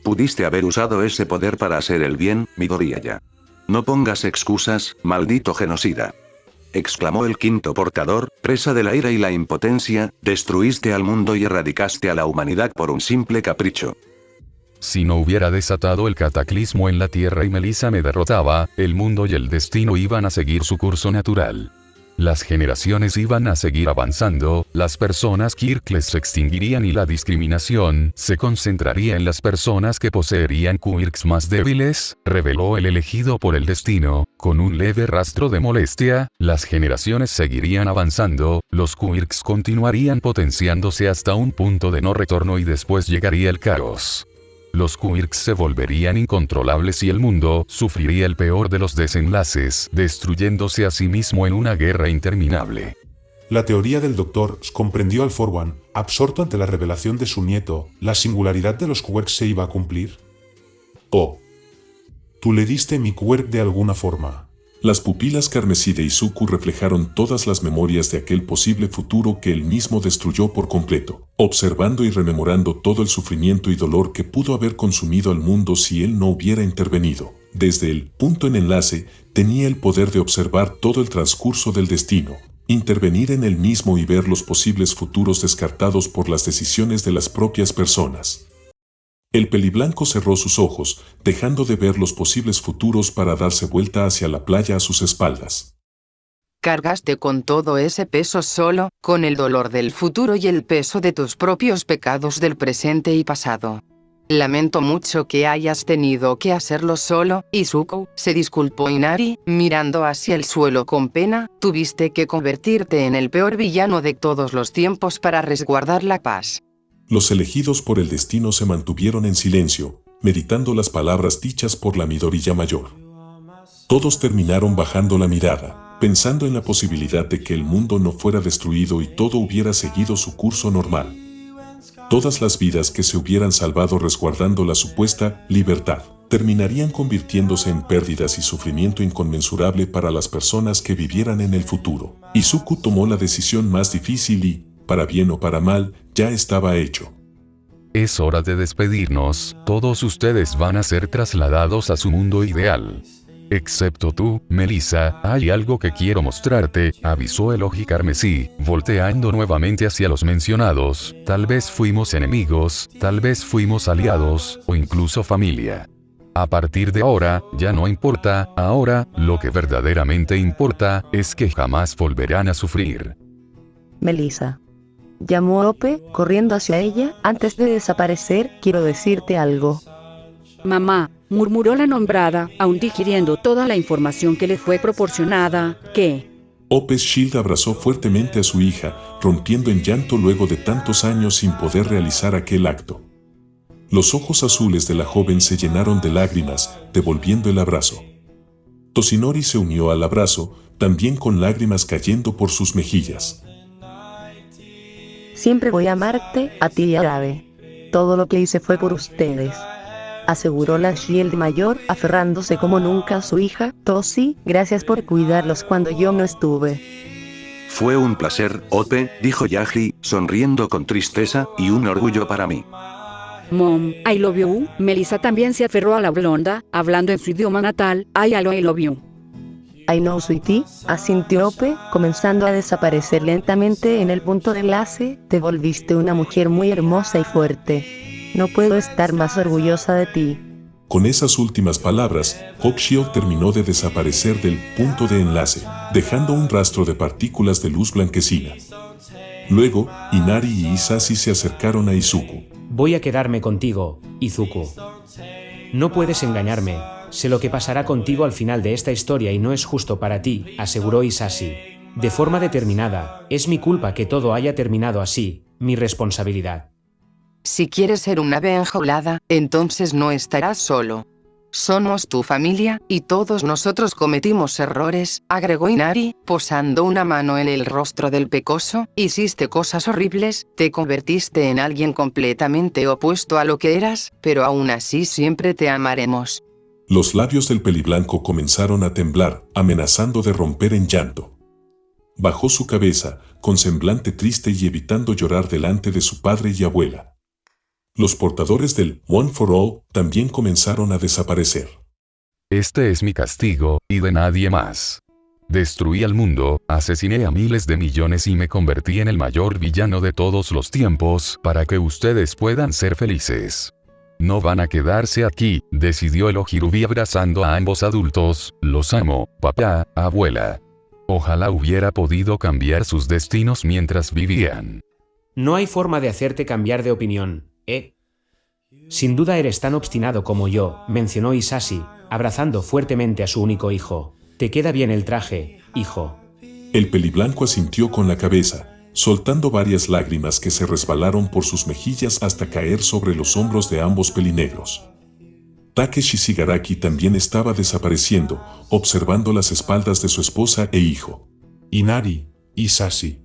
Pudiste haber usado ese poder para hacer el bien, Midoriya. No pongas excusas, maldito genocida. Exclamó el quinto portador, presa de la ira y la impotencia, destruiste al mundo y erradicaste a la humanidad por un simple capricho. Si no hubiera desatado el cataclismo en la Tierra y Melissa me derrotaba, el mundo y el destino iban a seguir su curso natural. Las generaciones iban a seguir avanzando, las personas Kirkles se extinguirían y la discriminación se concentraría en las personas que poseerían quirks más débiles, reveló el elegido por el destino, con un leve rastro de molestia. Las generaciones seguirían avanzando, los quirks continuarían potenciándose hasta un punto de no retorno y después llegaría el caos. Los quirks se volverían incontrolables y el mundo sufriría el peor de los desenlaces, destruyéndose a sí mismo en una guerra interminable. La teoría del Dr. comprendió al Forwan, absorto ante la revelación de su nieto. ¿La singularidad de los quirks se iba a cumplir? Oh. Tú le diste mi quirk de alguna forma. Las pupilas carmesí de Izuku reflejaron todas las memorias de aquel posible futuro que él mismo destruyó por completo, observando y rememorando todo el sufrimiento y dolor que pudo haber consumido al mundo si él no hubiera intervenido. Desde el punto en enlace, tenía el poder de observar todo el transcurso del destino, intervenir en él mismo y ver los posibles futuros descartados por las decisiones de las propias personas. El peliblanco cerró sus ojos, dejando de ver los posibles futuros para darse vuelta hacia la playa a sus espaldas. Cargaste con todo ese peso solo, con el dolor del futuro y el peso de tus propios pecados del presente y pasado. Lamento mucho que hayas tenido que hacerlo solo, Izuku, se disculpó Inari, mirando hacia el suelo con pena. Tuviste que convertirte en el peor villano de todos los tiempos para resguardar la paz. Los elegidos por el destino se mantuvieron en silencio, meditando las palabras dichas por la Midoriya mayor. Todos terminaron bajando la mirada, pensando en la posibilidad de que el mundo no fuera destruido y todo hubiera seguido su curso normal. Todas las vidas que se hubieran salvado resguardando la supuesta libertad, terminarían convirtiéndose en pérdidas y sufrimiento inconmensurable para las personas que vivieran en el futuro. Izuku tomó la decisión más difícil y, para bien o para mal, ya estaba hecho. Es hora de despedirnos, todos ustedes van a ser trasladados a su mundo ideal. Excepto tú, Melissa, hay algo que quiero mostrarte, avisó el Oji Carmesí, volteando nuevamente hacia los mencionados, tal vez fuimos enemigos, tal vez fuimos aliados, o incluso familia. A partir de ahora, ya no importa, ahora, lo que verdaderamente importa, es que jamás volverán a sufrir. Melissa. Llamó Ope, corriendo hacia ella. Antes de desaparecer, quiero decirte algo. Mamá, murmuró la nombrada, aún digiriendo toda la información que le fue proporcionada. ¿Qué? Ope's Shield abrazó fuertemente a su hija, rompiendo en llanto luego de tantos años sin poder realizar aquel acto. Los ojos azules de la joven se llenaron de lágrimas, devolviendo el abrazo. Toshinori se unió al abrazo, también con lágrimas cayendo por sus mejillas. Siempre voy a amarte, a ti y a Arabe. Todo lo que hice fue por ustedes, aseguró la Shield mayor, aferrándose como nunca a su hija. Toshi, gracias por cuidarlos cuando yo no estuve. Fue un placer, Ope, dijo Yaji, sonriendo con tristeza, y un orgullo para mí. Mom, I love you. Melissa también se aferró a la blonda, hablando en su idioma natal. I love you. I know, sweetie, asintió Ope, comenzando a desaparecer lentamente en el punto de enlace. Te volviste una mujer muy hermosa y fuerte. No puedo estar más orgullosa de ti. Con esas últimas palabras, Hawkshield terminó de desaparecer del punto de enlace, dejando un rastro de partículas de luz blanquecina. Luego, Inari y Hisashi se acercaron a Izuku. Voy a quedarme contigo, Izuku. No puedes engañarme. Sé lo que pasará contigo al final de esta historia y no es justo para ti, aseguró Hisashi. De forma determinada, es mi culpa que todo haya terminado así, mi responsabilidad. Si quieres ser una ave enjaulada, entonces no estarás solo. Somos tu familia, y todos nosotros cometimos errores, agregó Inari, posando una mano en el rostro del pecoso. Hiciste cosas horribles, te convertiste en alguien completamente opuesto a lo que eras, pero aún así siempre te amaremos. Los labios del peliblanco comenzaron a temblar, amenazando de romper en llanto. Bajó su cabeza, con semblante triste y evitando llorar delante de su padre y abuela. Los portadores del One for All también comenzaron a desaparecer. Este es mi castigo, y de nadie más. Destruí al mundo, asesiné a miles de millones y me convertí en el mayor villano de todos los tiempos para que ustedes puedan ser felices. No van a quedarse aquí, decidió el Ojirubi abrazando a ambos adultos. Los amo, papá, abuela. Ojalá hubiera podido cambiar sus destinos mientras vivían. No hay forma de hacerte cambiar de opinión, ¿eh? Sin duda eres tan obstinado como yo, mencionó Hisashi, abrazando fuertemente a su único hijo. Te queda bien el traje, hijo. El peliblanco asintió con la cabeza, soltando varias lágrimas que se resbalaron por sus mejillas hasta caer sobre los hombros de ambos pelinegros. Takeshi Shigaraki también estaba desapareciendo, observando las espaldas de su esposa e hijo. Inari, Hisashi.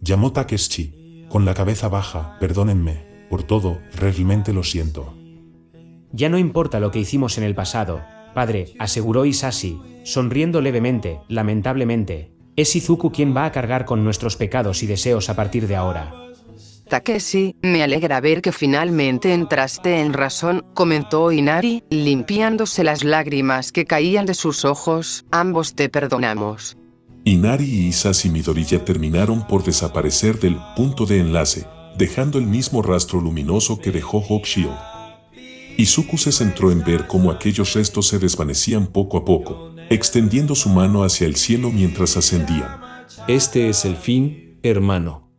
Llamó Takeshi, con la cabeza baja. Perdónenme, por todo, realmente lo siento. Ya no importa lo que hicimos en el pasado, padre, aseguró Hisashi, sonriendo levemente. Lamentablemente, es Izuku quien va a cargar con nuestros pecados y deseos a partir de ahora. Takeshi, me alegra ver que finalmente entraste en razón, comentó Inari, limpiándose las lágrimas que caían de sus ojos. Ambos te perdonamos. Inari y Hisashi Midoriya terminaron por desaparecer del punto de enlace, dejando el mismo rastro luminoso que dejó Hawkshield. Izuku se centró en ver cómo aquellos restos se desvanecían poco a poco, extendiendo su mano hacia el cielo mientras ascendían. Este es el fin, hermano.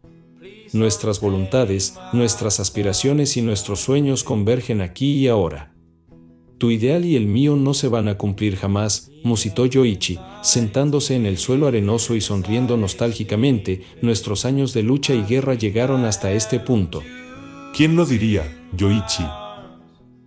Nuestras voluntades, nuestras aspiraciones y nuestros sueños convergen aquí y ahora. Tu ideal y el mío no se van a cumplir jamás, musitó Yoichi, sentándose en el suelo arenoso y sonriendo nostálgicamente. Nuestros años de lucha y guerra llegaron hasta este punto. ¿Quién lo diría, Yoichi?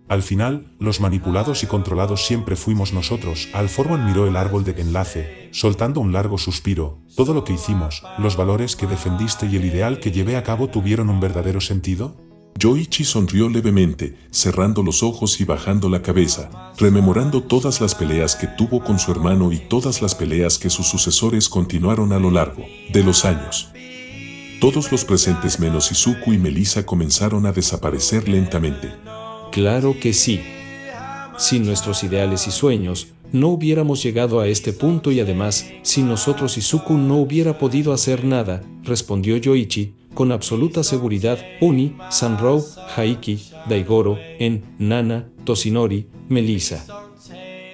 Al final, los manipulados y controlados siempre fuimos nosotros. Alforman miró el árbol de enlace, soltando un largo suspiro. Todo lo que hicimos, los valores que defendiste y el ideal que llevé a cabo tuvieron un verdadero sentido. Yoichi sonrió levemente, cerrando los ojos y bajando la cabeza, rememorando todas las peleas que tuvo con su hermano y todas las peleas que sus sucesores continuaron a lo largo de los años. Todos los presentes menos Izuku y Melissa comenzaron a desaparecer lentamente. Claro que sí. Sin nuestros ideales y sueños, no hubiéramos llegado a este punto y además, sin nosotros Izuku no hubiera podido hacer nada, respondió Yoichi, con absoluta seguridad. Uni, Sanrou, Haiki, Daigoro, En, Nana, Toshinori, Melissa.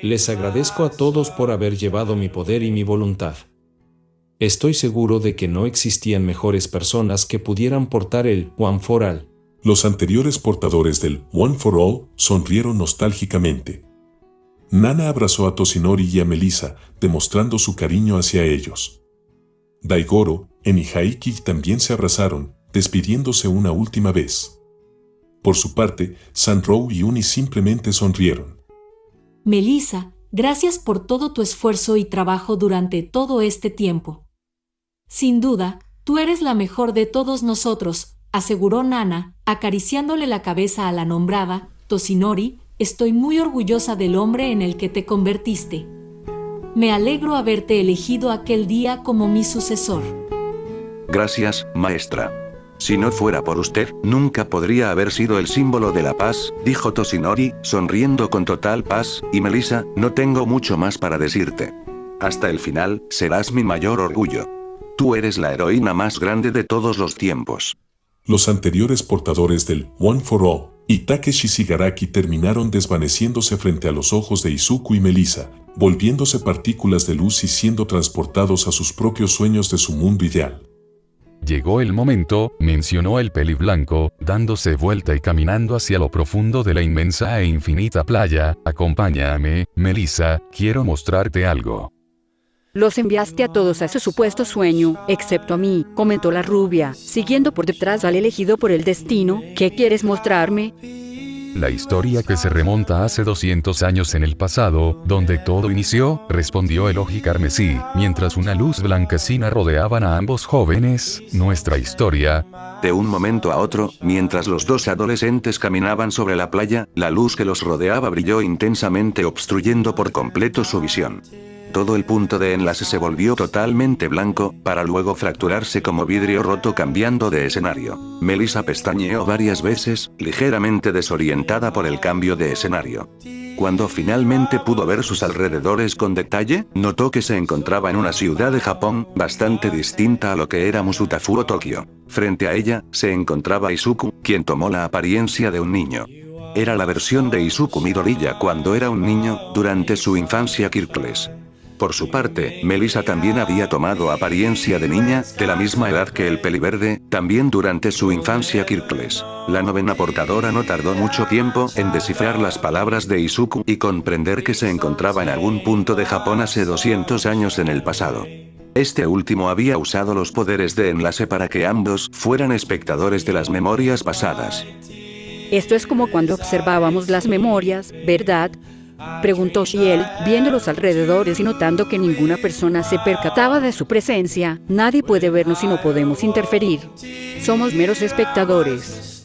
Les agradezco a todos por haber llevado mi poder y mi voluntad. Estoy seguro de que no existían mejores personas que pudieran portar el One for All. Los anteriores portadores del One for All sonrieron nostálgicamente. Nana abrazó a Toshinori y a Melissa, demostrando su cariño hacia ellos. Daigoro, En y Haiki también se abrazaron, despidiéndose una última vez. Por su parte, Sanrou y Uni simplemente sonrieron. Melissa, gracias por todo tu esfuerzo y trabajo durante todo este tiempo. Sin duda, tú eres la mejor de todos nosotros, aseguró Nana, acariciándole la cabeza a la nombrada. Toshinori, estoy muy orgullosa del hombre en el que te convertiste. Me alegro haberte elegido aquel día como mi sucesor. Gracias, maestra. Si no fuera por usted, nunca podría haber sido el símbolo de la paz, dijo Toshinori, sonriendo con total paz, y Melissa, no tengo mucho más para decirte. Hasta el final, serás mi mayor orgullo. Tú eres la heroína más grande de todos los tiempos. Los anteriores portadores del One for All y Takeshi Shigaraki terminaron desvaneciéndose frente a los ojos de Izuku y Melissa, volviéndose partículas de luz y siendo transportados a sus propios sueños de su mundo ideal. Llegó el momento, mencionó el peliblanco, dándose vuelta y caminando hacia lo profundo de la inmensa e infinita playa. Acompáñame, Melissa, quiero mostrarte algo. Los enviaste a todos a ese supuesto sueño, excepto a mí, comentó la rubia, siguiendo por detrás al elegido por el destino. ¿Qué quieres mostrarme? La historia que se remonta hace 200 años en el pasado, donde todo inició, respondió el oji carmesí, mientras una luz blanquecina rodeaban a ambos jóvenes. Nuestra historia. De un momento a otro, mientras los dos adolescentes caminaban sobre la playa, la luz que los rodeaba brilló intensamente, obstruyendo por completo su visión. Todo el punto de enlace se volvió totalmente blanco, para luego fracturarse como vidrio roto cambiando de escenario. Melissa pestañeó varias veces, ligeramente desorientada por el cambio de escenario. Cuando finalmente pudo ver sus alrededores con detalle, notó que se encontraba en una ciudad de Japón, bastante distinta a lo que era Musutafu o Tokio. Frente a ella, se encontraba Izuku, quien tomó la apariencia de un niño. Era la versión de Izuku Midoriya cuando era un niño, durante su infancia Kirkles. Por su parte, Melissa también había tomado apariencia de niña, de la misma edad que el peliverde, también durante su infancia Kirkles. La novena portadora no tardó mucho tiempo en descifrar las palabras de Izuku y comprender que se encontraba en algún punto de Japón hace 200 años en el pasado. Este último había usado los poderes de enlace para que ambos fueran espectadores de las memorias pasadas. Esto es como cuando observábamos las memorias, ¿verdad?, preguntó Shiel, viendo los alrededores y notando que ninguna persona se percataba de su presencia. Nadie puede vernos y no podemos interferir. Somos meros espectadores.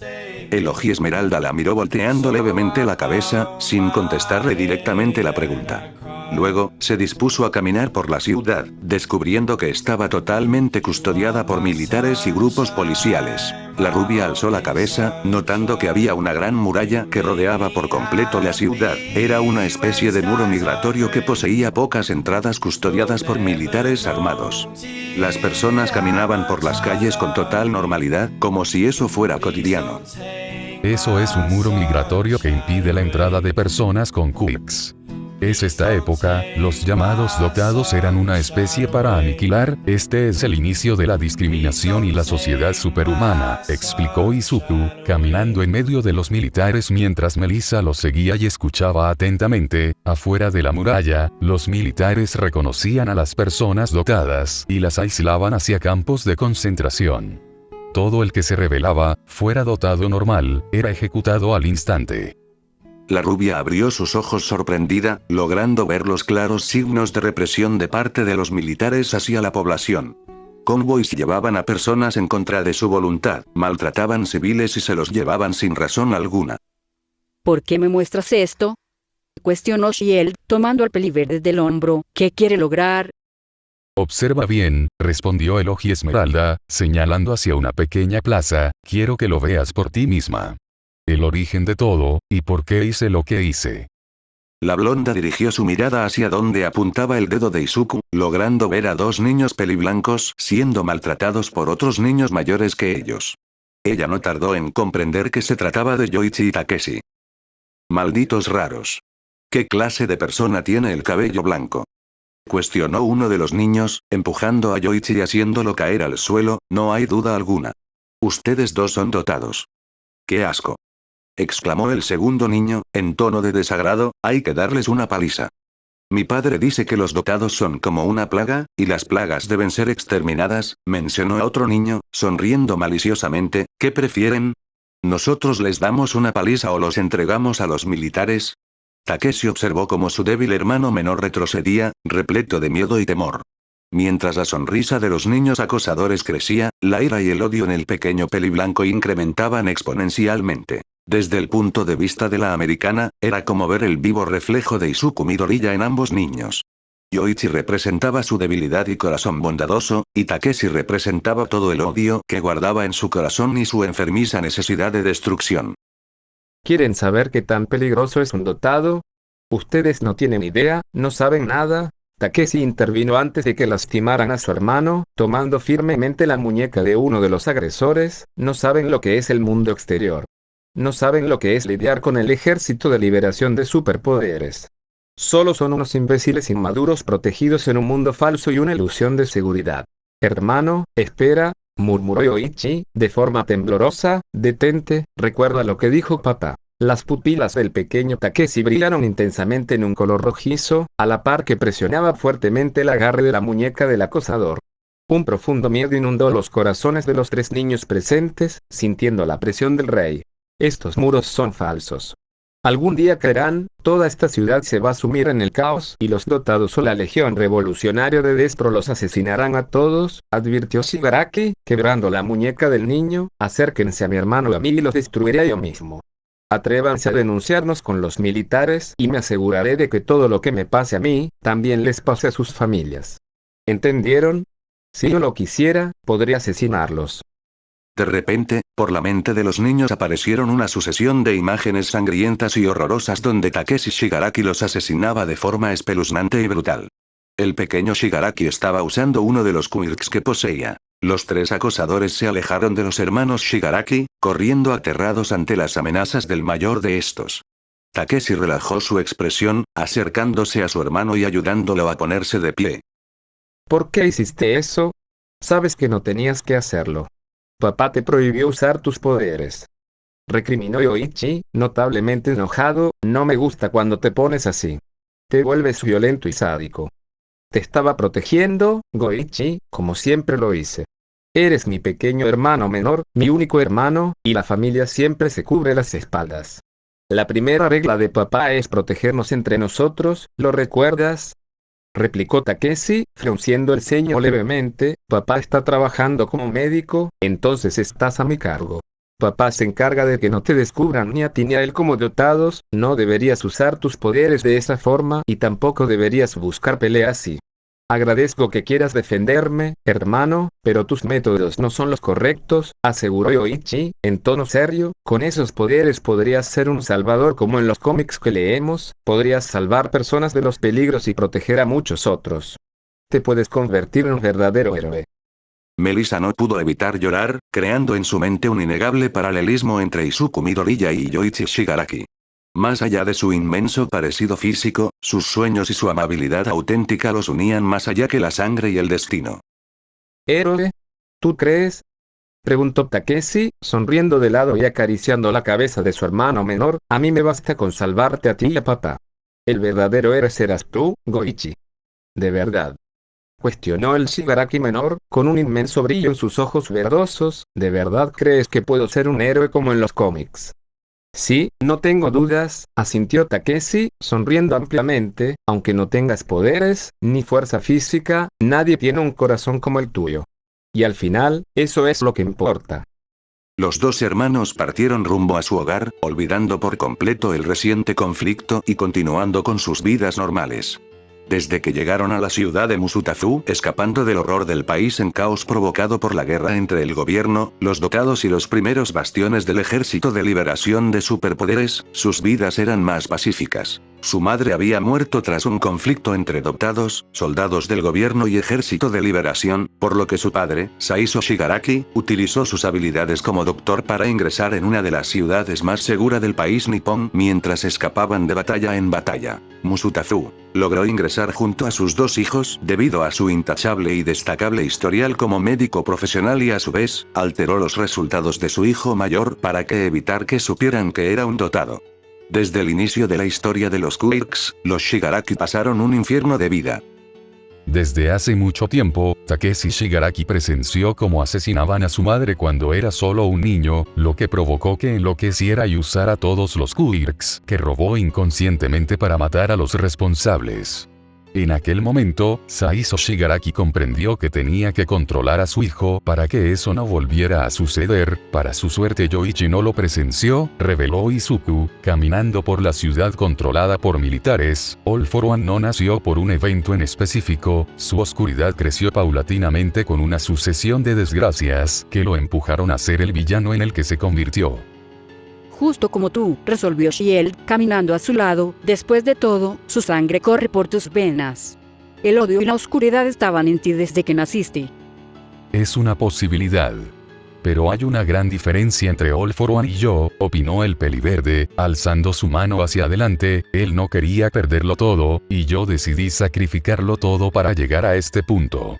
El oji esmeralda la miró volteando levemente la cabeza, sin contestarle directamente la pregunta. Luego, se dispuso a caminar por la ciudad, descubriendo que estaba totalmente custodiada por militares y grupos policiales. La rubia alzó la cabeza, notando que había una gran muralla que rodeaba por completo la ciudad. Era una especie de muro migratorio que poseía pocas entradas custodiadas por militares armados. Las personas caminaban por las calles con total normalidad, como si eso fuera cotidiano. Eso es un muro migratorio que impide la entrada de personas con quicks. Es esta época, los llamados dotados eran una especie para aniquilar. Este es el inicio de la discriminación y la sociedad superhumana, explicó Izuku, caminando en medio de los militares mientras Melissa los seguía y escuchaba atentamente. Afuera de la muralla, los militares reconocían a las personas dotadas y las aislaban hacia campos de concentración. Todo el que se rebelaba, fuera dotado normal, era ejecutado al instante. La rubia abrió sus ojos sorprendida, logrando ver los claros signos de represión de parte de los militares hacia la población. Convoys llevaban a personas en contra de su voluntad, maltrataban civiles y se los llevaban sin razón alguna. ¿Por qué me muestras esto? Cuestionó Shield, tomando al peliverde del hombro. ¿Qué quiere lograr? Observa bien, respondió Elogi Esmeralda, señalando hacia una pequeña plaza, quiero que lo veas por ti misma. El origen de todo, y por qué hice lo que hice. La blonda dirigió su mirada hacia donde apuntaba el dedo de Izuku, logrando ver a dos niños peliblancos siendo maltratados por otros niños mayores que ellos. Ella no tardó en comprender que se trataba de Yoichi y Takeshi. Malditos raros. ¿Qué clase de persona tiene el cabello blanco? Cuestionó uno de los niños, empujando a Yoichi y haciéndolo caer al suelo, no hay duda alguna. Ustedes dos son dotados. ¡Qué asco! Exclamó el segundo niño, en tono de desagrado, hay que darles una paliza. Mi padre dice que los dotados son como una plaga, y las plagas deben ser exterminadas, mencionó a otro niño, sonriendo maliciosamente, ¿qué prefieren? ¿Nosotros les damos una paliza o los entregamos a los militares? Takeshi observó cómo su débil hermano menor retrocedía, repleto de miedo y temor. Mientras la sonrisa de los niños acosadores crecía, la ira y el odio en el pequeño peliblanco incrementaban exponencialmente. Desde el punto de vista de la americana, era como ver el vivo reflejo de Izuku Midoriya en ambos niños. Yoichi representaba su debilidad y corazón bondadoso, y Takeshi representaba todo el odio que guardaba en su corazón y su enfermiza necesidad de destrucción. ¿Quieren saber qué tan peligroso es un dotado? Ustedes no tienen idea, no saben nada. Takeshi intervino antes de que lastimaran a su hermano, tomando firmemente la muñeca de uno de los agresores, no saben lo que es el mundo exterior. No saben lo que es lidiar con el ejército de liberación de superpoderes. Solo son unos imbéciles inmaduros protegidos en un mundo falso y una ilusión de seguridad. Hermano, espera, murmuró Yoichi, de forma temblorosa, detente, recuerda lo que dijo papá. Las pupilas del pequeño Takeshi brillaron intensamente en un color rojizo, a la par que presionaba fuertemente el agarre de la muñeca del acosador. Un profundo miedo inundó los corazones de los tres niños presentes, sintiendo la presión del rey. Estos muros son falsos. Algún día caerán, toda esta ciudad se va a sumir en el caos y los dotados o la legión revolucionaria de Destro los asesinarán a todos, advirtió Shigaraki, quebrando la muñeca del niño, acérquense a mi hermano y a mí y los destruiré yo mismo. Atrévanse a denunciarnos con los militares y me aseguraré de que todo lo que me pase a mí, también les pase a sus familias. ¿Entendieron? Si yo lo quisiera, podría asesinarlos. De repente, por la mente de los niños aparecieron una sucesión de imágenes sangrientas y horrorosas donde Takeshi Shigaraki los asesinaba de forma espeluznante y brutal. El pequeño Shigaraki estaba usando uno de los quirks que poseía. Los tres acosadores se alejaron de los hermanos Shigaraki, corriendo aterrados ante las amenazas del mayor de estos. Takeshi relajó su expresión, acercándose a su hermano y ayudándolo a ponerse de pie. ¿Por qué hiciste eso? Sabes que no tenías que hacerlo. Papá te prohibió usar tus poderes. Recriminó Yoichi, notablemente enojado, no me gusta cuando te pones así. Te vuelves violento y sádico. Te estaba protegiendo, Goichi, como siempre lo hice. Eres mi pequeño hermano menor, mi único hermano, y la familia siempre se cubre las espaldas. La primera regla de papá es protegernos entre nosotros, ¿lo recuerdas? Replicó Takeshi, frunciendo el ceño levemente, papá está trabajando como médico, entonces estás a mi cargo. Papá se encarga de que no te descubran ni a ti ni a él como dotados, no deberías usar tus poderes de esa forma y tampoco deberías buscar pelea así. Agradezco que quieras defenderme, hermano, pero tus métodos no son los correctos, aseguró Yoichi, en tono serio, con esos poderes podrías ser un salvador como en los cómics que leemos, podrías salvar personas de los peligros y proteger a muchos otros. Te puedes convertir en un verdadero héroe. Melissa no pudo evitar llorar, creando en su mente un innegable paralelismo entre Izuku Midoriya y Yoichi Shigaraki. Más allá de su inmenso parecido físico, sus sueños y su amabilidad auténtica los unían más allá que la sangre y el destino. ¿Héroe? ¿Tú crees? Preguntó Takeshi, sonriendo de lado y acariciando la cabeza de su hermano menor, a mí me basta con salvarte a ti y a papá. El verdadero héroe serás tú, Goichi. De verdad. Cuestionó el Shigaraki menor, con un inmenso brillo en sus ojos verdosos. ¿De verdad crees que puedo ser un héroe como en los cómics? Sí, no tengo dudas, asintió Takeshi, sonriendo ampliamente. Aunque no tengas poderes, ni fuerza física, nadie tiene un corazón como el tuyo. Y al final, eso es lo que importa. Los dos hermanos partieron rumbo a su hogar, olvidando por completo el reciente conflicto y continuando con sus vidas normales. Desde que llegaron a la ciudad de Musutazu, escapando del horror del país en caos provocado por la guerra entre el gobierno, los dotados y los primeros bastiones del Ejército de Liberación de Superpoderes, sus vidas eran más pacíficas. Su madre había muerto tras un conflicto entre dotados, soldados del gobierno y Ejército de Liberación, por lo que su padre, Saizo Shigaraki, utilizó sus habilidades como doctor para ingresar en una de las ciudades más seguras del país nipón mientras escapaban de batalla en batalla. Musutazu logró ingresar junto a sus dos hijos debido a su intachable y destacable historial como médico profesional y a su vez, alteró los resultados de su hijo mayor para evitar que supieran que era un dotado. Desde el inicio de la historia de los Quirks, los Shigaraki pasaron un infierno de vida. Desde hace mucho tiempo, Takeshi Shigaraki presenció cómo asesinaban a su madre cuando era solo un niño, lo que provocó que enloqueciera y usara todos los Quirks que robó inconscientemente para matar a los responsables. En aquel momento, Saizo Shigaraki comprendió que tenía que controlar a su hijo para que eso no volviera a suceder. Para su suerte Yoichi no lo presenció, reveló Izuku, caminando por la ciudad controlada por militares. All for One no nació por un evento en específico, su oscuridad creció paulatinamente con una sucesión de desgracias que lo empujaron a ser el villano en el que se convirtió. Justo como tú, resolvió Shield, caminando a su lado. Después de todo, su sangre corre por tus venas. El odio y la oscuridad estaban en ti desde que naciste. Es una posibilidad. Pero hay una gran diferencia entre All for One y yo, opinó el peliverde, alzando su mano hacia adelante. Él no quería perderlo todo, y yo decidí sacrificarlo todo para llegar a este punto.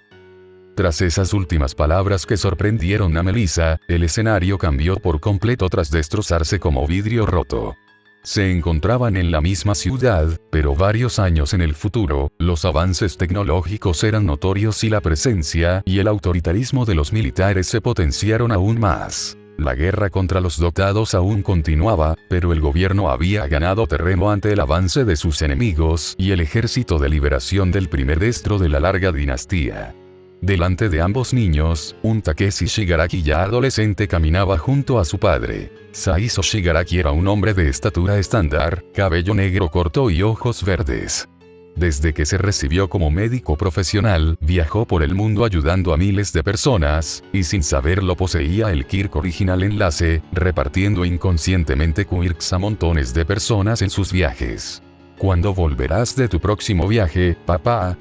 Tras esas últimas palabras que sorprendieron a Melissa, el escenario cambió por completo tras destrozarse como vidrio roto. Se encontraban en la misma ciudad, pero varios años en el futuro, los avances tecnológicos eran notorios y la presencia y el autoritarismo de los militares se potenciaron aún más. La guerra contra los dotados aún continuaba, pero el gobierno había ganado terreno ante el avance de sus enemigos y el Ejército de Liberación del primer destro de la larga dinastía. Delante de ambos niños, un Takeshi Shigaraki ya adolescente caminaba junto a su padre. Saizo Shigaraki era un hombre de estatura estándar, cabello negro corto y ojos verdes. Desde que se recibió como médico profesional, viajó por el mundo ayudando a miles de personas, y sin saberlo poseía el Quirk original Enlace, repartiendo inconscientemente Quirks a montones de personas en sus viajes. ¿Cuándo volverás de tu próximo viaje, papá?,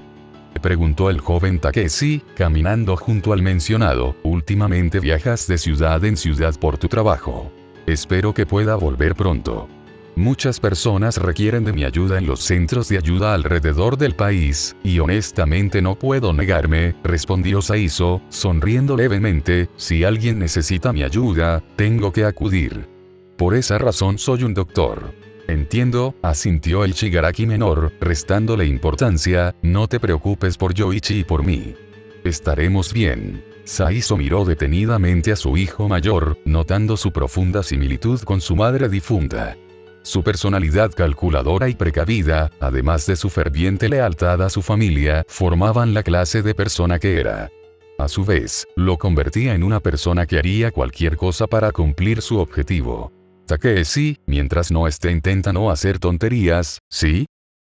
preguntó el joven Takeshi, caminando junto al mencionado. Últimamente viajas de ciudad en ciudad por tu trabajo. Espero que pueda volver pronto. Muchas personas requieren de mi ayuda en los centros de ayuda alrededor del país, y honestamente no puedo negarme, respondió Saizo, sonriendo levemente. Si alguien necesita mi ayuda, tengo que acudir. Por esa razón soy un doctor. Entiendo, asintió el Shigaraki menor, restándole importancia. No te preocupes por Yoichi y por mí. Estaremos bien. Saizo miró detenidamente a su hijo mayor, notando su profunda similitud con su madre difunta. Su personalidad calculadora y precavida, además de su ferviente lealtad a su familia, formaban la clase de persona que era. A su vez, lo convertía en una persona que haría cualquier cosa para cumplir su objetivo. Takeshi, mientras no intenta no hacer tonterías, ¿sí?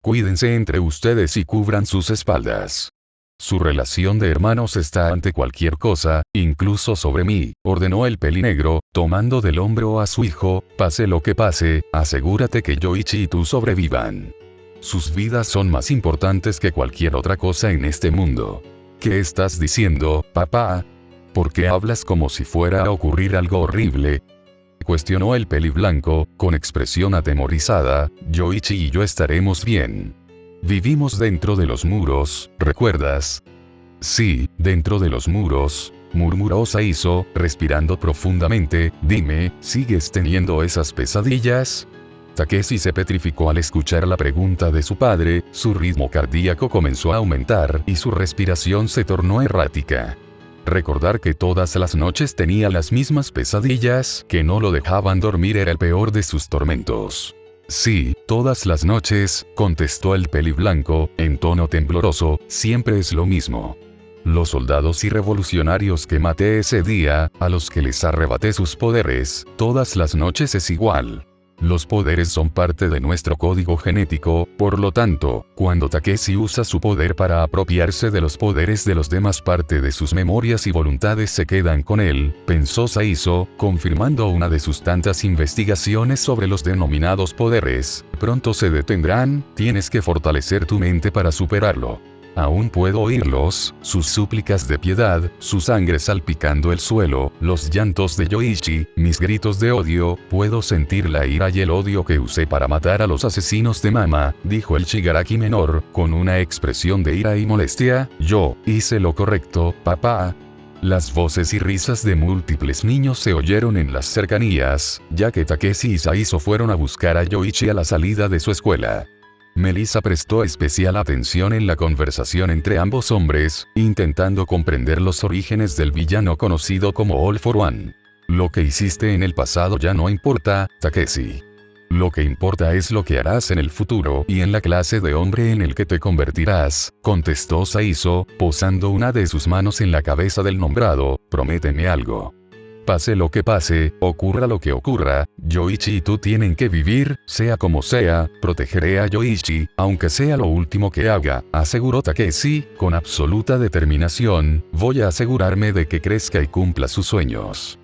Cuídense entre ustedes y cubran sus espaldas. Su relación de hermanos está ante cualquier cosa, incluso sobre mí, ordenó el pelinegro, tomando del hombro a su hijo. Pase lo que pase, asegúrate que Yoichi y tú sobrevivan. Sus vidas son más importantes que cualquier otra cosa en este mundo. ¿Qué estás diciendo, papá? ¿Por qué hablas como si fuera a ocurrir algo horrible?, cuestionó el peliblanco, con expresión atemorizada. Yoichi y yo estaremos bien. Vivimos dentro de los muros, ¿recuerdas? Sí, dentro de los muros, murmuró Saizo, respirando profundamente. Dime, ¿sigues teniendo esas pesadillas? Takeshi se petrificó al escuchar la pregunta de su padre, su ritmo cardíaco comenzó a aumentar y su respiración se tornó errática. Recordar que todas las noches tenía las mismas pesadillas que no lo dejaban dormir era el peor de sus tormentos. Sí, todas las noches, contestó el peliblanco, en tono tembloroso, siempre es lo mismo. Los soldados y revolucionarios que maté ese día, a los que les arrebaté sus poderes, todas las noches es igual. Los poderes son parte de nuestro código genético, por lo tanto, cuando Takeshi usa su poder para apropiarse de los poderes de los demás, parte de sus memorias y voluntades se quedan con él, pensó Saizo, confirmando una de sus tantas investigaciones sobre los denominados poderes. Pronto se detendrán, tienes que fortalecer tu mente para superarlo. Aún puedo oírlos, sus súplicas de piedad, su sangre salpicando el suelo, los llantos de Yoichi, mis gritos de odio, puedo sentir la ira y el odio que usé para matar a los asesinos de Mama, dijo el Shigaraki menor, con una expresión de ira y molestia. Yo hice lo correcto, papá. Las voces y risas de múltiples niños se oyeron en las cercanías, ya que Takeshi y Saizo fueron a buscar a Yoichi a la salida de su escuela. Melissa prestó especial atención en la conversación entre ambos hombres, intentando comprender los orígenes del villano conocido como All for One. Lo que hiciste en el pasado ya no importa, Takeshi. Lo que importa es lo que harás en el futuro y en la clase de hombre en el que te convertirás, contestó Saizo, posando una de sus manos en la cabeza del nombrado. Prométeme algo. Pase lo que pase, ocurra lo que ocurra, Yoichi y tú tienen que vivir, sea como sea, protegeré a Yoichi, aunque sea lo último que haga, aseguró Takeshi, con absoluta determinación, voy a asegurarme de que crezca y cumpla sus sueños.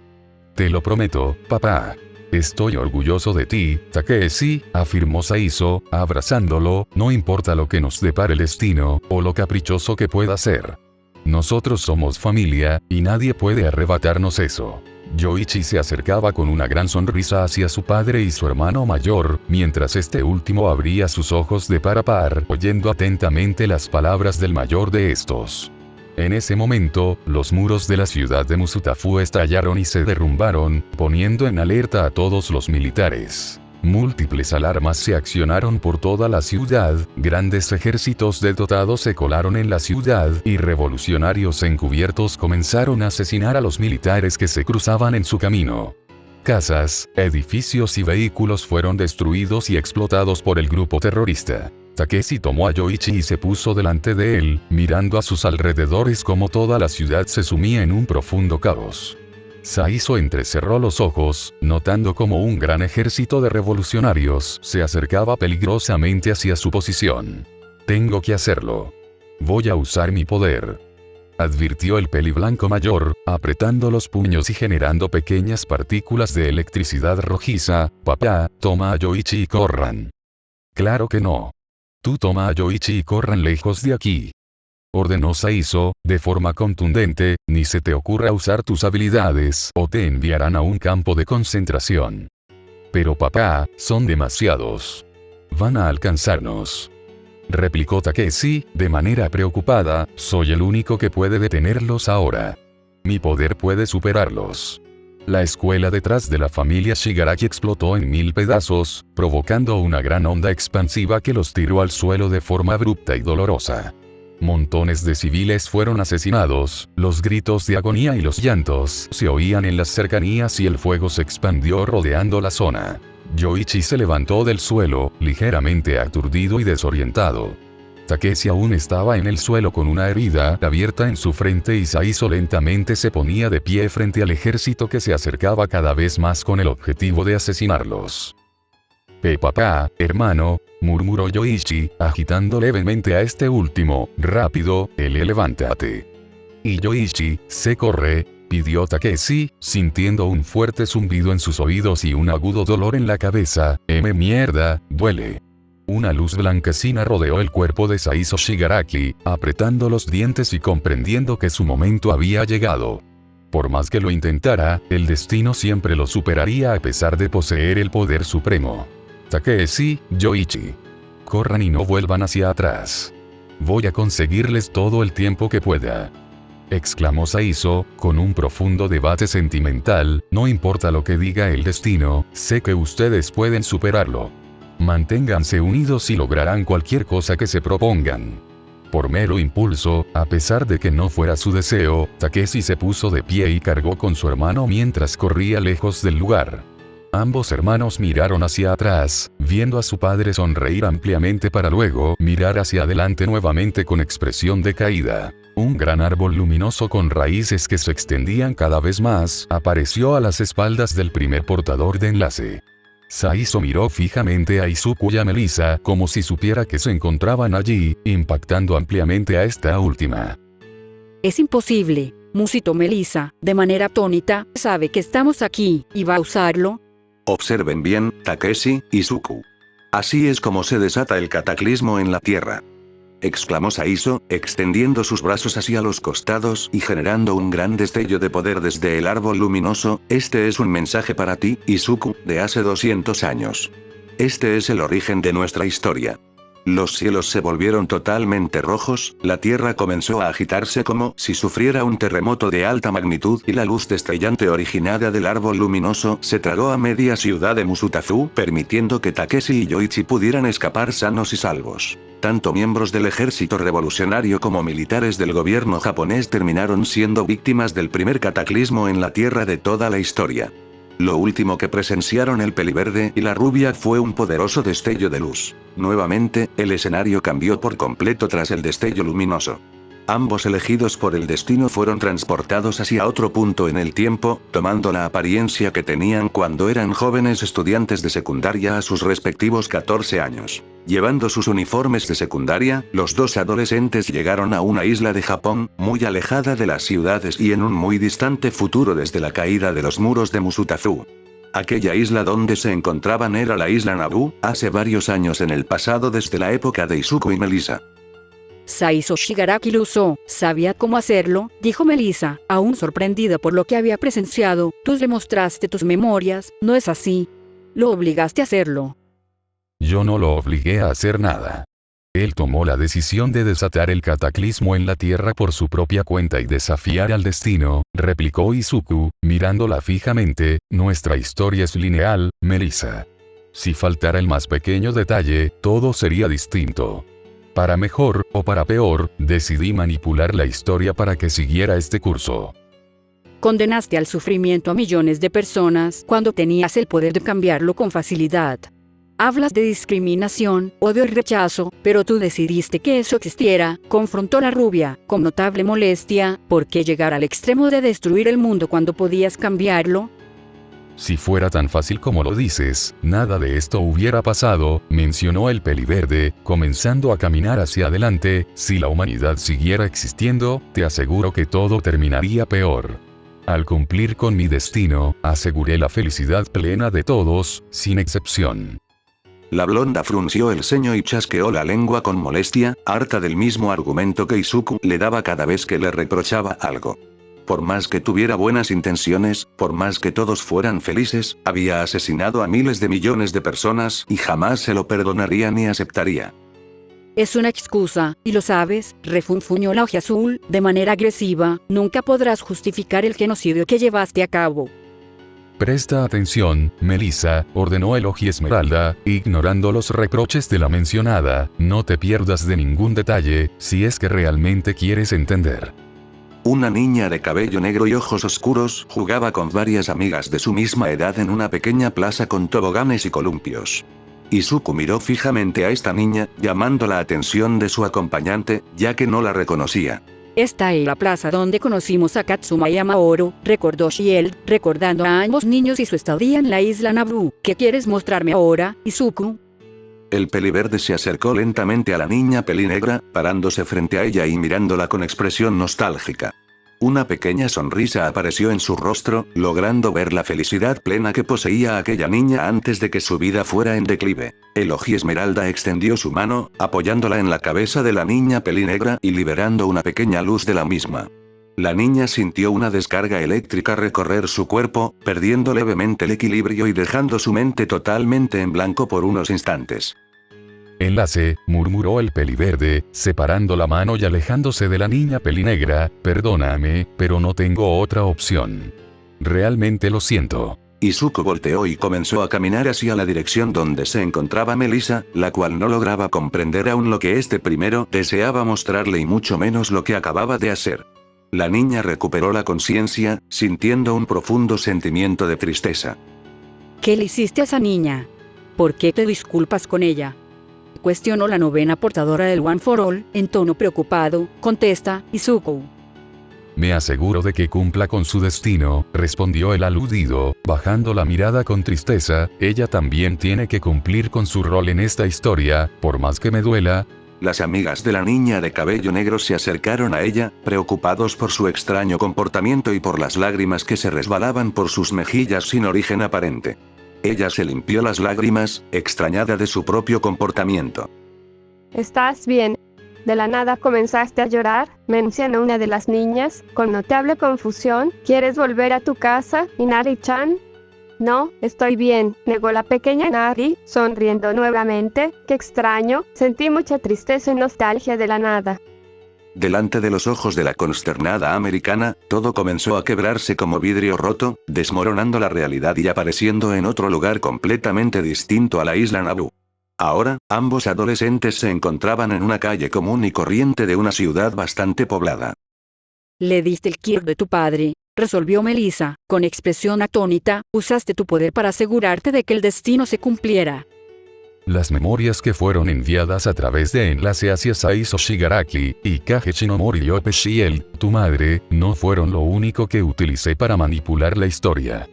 Te lo prometo, papá. Estoy orgulloso de ti, Takeshi, afirmó Saizo, abrazándolo, no importa lo que nos depare el destino, o lo caprichoso que pueda ser. Nosotros somos familia, y nadie puede arrebatarnos eso. Yoichi se acercaba con una gran sonrisa hacia su padre y su hermano mayor, mientras este último abría sus ojos de par a par, oyendo atentamente las palabras del mayor de estos. En ese momento, los muros de la ciudad de Musutafu estallaron y se derrumbaron, poniendo en alerta a todos los militares. Múltiples alarmas se accionaron por toda la ciudad, grandes ejércitos de dotados se colaron en la ciudad y revolucionarios encubiertos comenzaron a asesinar a los militares que se cruzaban en su camino. Casas, edificios y vehículos fueron destruidos y explotados por el grupo terrorista. Takeshi tomó a Yoichi y se puso delante de él, mirando a sus alrededores como toda la ciudad se sumía en un profundo caos. Saizo entrecerró los ojos, notando como un gran ejército de revolucionarios se acercaba peligrosamente hacia su posición. Tengo que hacerlo. Voy a usar mi poder, advirtió el peliblanco mayor, apretando los puños y generando pequeñas partículas de electricidad rojiza. Papá, toma a Yoichi y corran. Claro que no. Tú toma a Yoichi y corran lejos de aquí, ordenó Saizo, de forma contundente, ni se te ocurra usar tus habilidades o te enviarán a un campo de concentración. Pero papá, son demasiados. Van a alcanzarnos, replicó Takeshi, de manera preocupada, soy el único que puede detenerlos ahora. Mi poder puede superarlos. La escuela detrás de la familia Shigaraki explotó en 1000 pedazos, provocando una gran onda expansiva que los tiró al suelo de forma abrupta y dolorosa. Montones de civiles fueron asesinados, los gritos de agonía y los llantos se oían en las cercanías y el fuego se expandió rodeando la zona. Yoichi se levantó del suelo, ligeramente aturdido y desorientado. Takeshi aún estaba en el suelo con una herida abierta en su frente y Saizo lentamente se ponía de pie frente al ejército que se acercaba cada vez más con el objetivo de asesinarlos. Papá, hermano, murmuró Yoichi, agitando levemente a este último. Rápido, levántate. Y Yoichi, se corre, pidió Takeshi, sintiendo un fuerte zumbido en sus oídos y un agudo dolor en la cabeza. Mierda, duele. Una luz blanquecina rodeó el cuerpo de Saizo Shigaraki, apretando los dientes y comprendiendo que su momento había llegado. Por más que lo intentara, el destino siempre lo superaría a pesar de poseer el poder supremo. Takeshi, Yoichi. Corran y no vuelvan hacia atrás. Voy a conseguirles todo el tiempo que pueda, exclamó Saizo, con un profundo debate sentimental. No importa lo que diga el destino, sé que ustedes pueden superarlo. Manténganse unidos y lograrán cualquier cosa que se propongan. Por mero impulso, a pesar de que no fuera su deseo, Takeshi se puso de pie y cargó con su hermano mientras corría lejos del lugar. Ambos hermanos miraron hacia atrás, viendo a su padre sonreír ampliamente para luego mirar hacia adelante nuevamente con expresión decaída. Un gran árbol luminoso con raíces que se extendían cada vez más apareció a las espaldas del primer portador de enlace. Saizo miró fijamente a Izuku y a Melissa como si supiera que se encontraban allí, impactando ampliamente a esta última. Es imposible, musitó Melissa, de manera atónita, sabe que estamos aquí, y va a usarlo. Observen bien, Takeshi, Izuku. Así es como se desata el cataclismo en la Tierra. Exclamó Saizo, extendiendo sus brazos hacia los costados y generando un gran destello de poder desde el árbol luminoso. Este es un mensaje para ti, Izuku, de hace 200 años. Este es el origen de nuestra historia. Los cielos se volvieron totalmente rojos, la tierra comenzó a agitarse como si sufriera un terremoto de alta magnitud y la luz destellante originada del árbol luminoso se tragó a media ciudad de Musutafu, permitiendo que Takeshi y Yoichi pudieran escapar sanos y salvos. Tanto miembros del ejército revolucionario como militares del gobierno japonés terminaron siendo víctimas del primer cataclismo en la tierra de toda la historia. Lo último que presenciaron el peliverde y la rubia fue un poderoso destello de luz. Nuevamente, el escenario cambió por completo tras el destello luminoso. Ambos elegidos por el destino fueron transportados hacia otro punto en el tiempo, tomando la apariencia que tenían cuando eran jóvenes estudiantes de secundaria a sus respectivos 14 años. Llevando sus uniformes de secundaria, los dos adolescentes llegaron a una isla de Japón, muy alejada de las ciudades y en un muy distante futuro desde la caída de los muros de Musutafu. Aquella isla donde se encontraban era la isla Naboo, hace varios años en el pasado desde la época de Izuku y Melissa. Saizo Shigaraki lo usó, sabía cómo hacerlo, dijo Melissa, aún sorprendida por lo que había presenciado. Tú le mostraste tus memorias, ¿no es así? Lo obligaste a hacerlo. Yo no lo obligué a hacer nada. Él tomó la decisión de desatar el cataclismo en la Tierra por su propia cuenta y desafiar al destino, replicó Izuku, mirándola fijamente. Nuestra historia es lineal, Melissa. Si faltara el más pequeño detalle, todo sería distinto. Para mejor, o para peor, decidí manipular la historia para que siguiera este curso. Condenaste al sufrimiento a millones de personas cuando tenías el poder de cambiarlo con facilidad. Hablas de discriminación, odio y rechazo, pero tú decidiste que eso existiera, confrontó la rubia, con notable molestia. ¿Por qué llegar al extremo de destruir el mundo cuando podías cambiarlo? Si fuera tan fácil como lo dices, nada de esto hubiera pasado, mencionó el peliverde, comenzando a caminar hacia adelante. Si la humanidad siguiera existiendo, te aseguro que todo terminaría peor. Al cumplir con mi destino, aseguré la felicidad plena de todos, sin excepción. La blonda frunció el ceño y chasqueó la lengua con molestia, harta del mismo argumento que Izuku le daba cada vez que le reprochaba algo. Por más que tuviera buenas intenciones, por más que todos fueran felices, había asesinado a miles de millones de personas y jamás se lo perdonaría ni aceptaría. Es una excusa, y lo sabes, refunfuñó la Ojiazul, de manera agresiva. Nunca podrás justificar el genocidio que llevaste a cabo. Presta atención, Melissa, ordenó el Ojiesmeralda, ignorando los reproches de la mencionada. No te pierdas de ningún detalle, si es que realmente quieres entender. Una niña de cabello negro y ojos oscuros jugaba con varias amigas de su misma edad en una pequeña plaza con toboganes y columpios. Izuku miró fijamente a esta niña, llamando la atención de su acompañante, ya que no la reconocía. Esta es la plaza donde conocimos a Katsuma y a Maoro, recordó Shield, recordando a ambos niños y su estadía en la isla Naboo. ¿Qué quieres mostrarme ahora, Izuku? El peliverde se acercó lentamente a la niña pelinegra, parándose frente a ella y mirándola con expresión nostálgica. Una pequeña sonrisa apareció en su rostro, logrando ver la felicidad plena que poseía aquella niña antes de que su vida fuera en declive. El Ojiesmeralda extendió su mano, apoyándola en la cabeza de la niña pelinegra y liberando una pequeña luz de la misma. La niña sintió una descarga eléctrica recorrer su cuerpo, perdiendo levemente el equilibrio y dejando su mente totalmente en blanco por unos instantes. Enlace, murmuró el peliverde, separando la mano y alejándose de la niña pelinegra. Perdóname, pero no tengo otra opción. Realmente lo siento. Izuku volteó y comenzó a caminar hacia la dirección donde se encontraba Melissa, la cual no lograba comprender aún lo que este primero deseaba mostrarle y mucho menos lo que acababa de hacer. La niña recuperó la conciencia, sintiendo un profundo sentimiento de tristeza. ¿Qué le hiciste a esa niña? ¿Por qué te disculpas con ella? Cuestionó la novena portadora del One for All, en tono preocupado, contesta Izuku. Me aseguro de que cumpla con su destino, respondió el aludido, bajando la mirada con tristeza. Ella también tiene que cumplir con su rol en esta historia, por más que me duela. Las amigas de la niña de cabello negro se acercaron a ella, preocupados por su extraño comportamiento y por las lágrimas que se resbalaban por sus mejillas sin origen aparente. Ella se limpió las lágrimas, extrañada de su propio comportamiento. ¿Estás bien? De la nada comenzaste a llorar, mencionó una de las niñas, con notable confusión. ¿Quieres volver a tu casa, Inari-chan? No, estoy bien, negó la pequeña Nari, sonriendo nuevamente. Qué extraño, sentí mucha tristeza y nostalgia de la nada. Delante de los ojos de la consternada americana, todo comenzó a quebrarse como vidrio roto, desmoronando la realidad y apareciendo en otro lugar completamente distinto a la isla Naboo. Ahora, ambos adolescentes se encontraban en una calle común y corriente de una ciudad bastante poblada. Le diste el kirk de tu padre, resolvió Melissa, con expresión atónita. Usaste tu poder para asegurarte de que el destino se cumpliera. Las memorias que fueron enviadas a través de enlace hacia Saizo Shigaraki y Kage Shinomori Yope Shield, tu madre, no fueron lo único que utilicé para manipular la historia.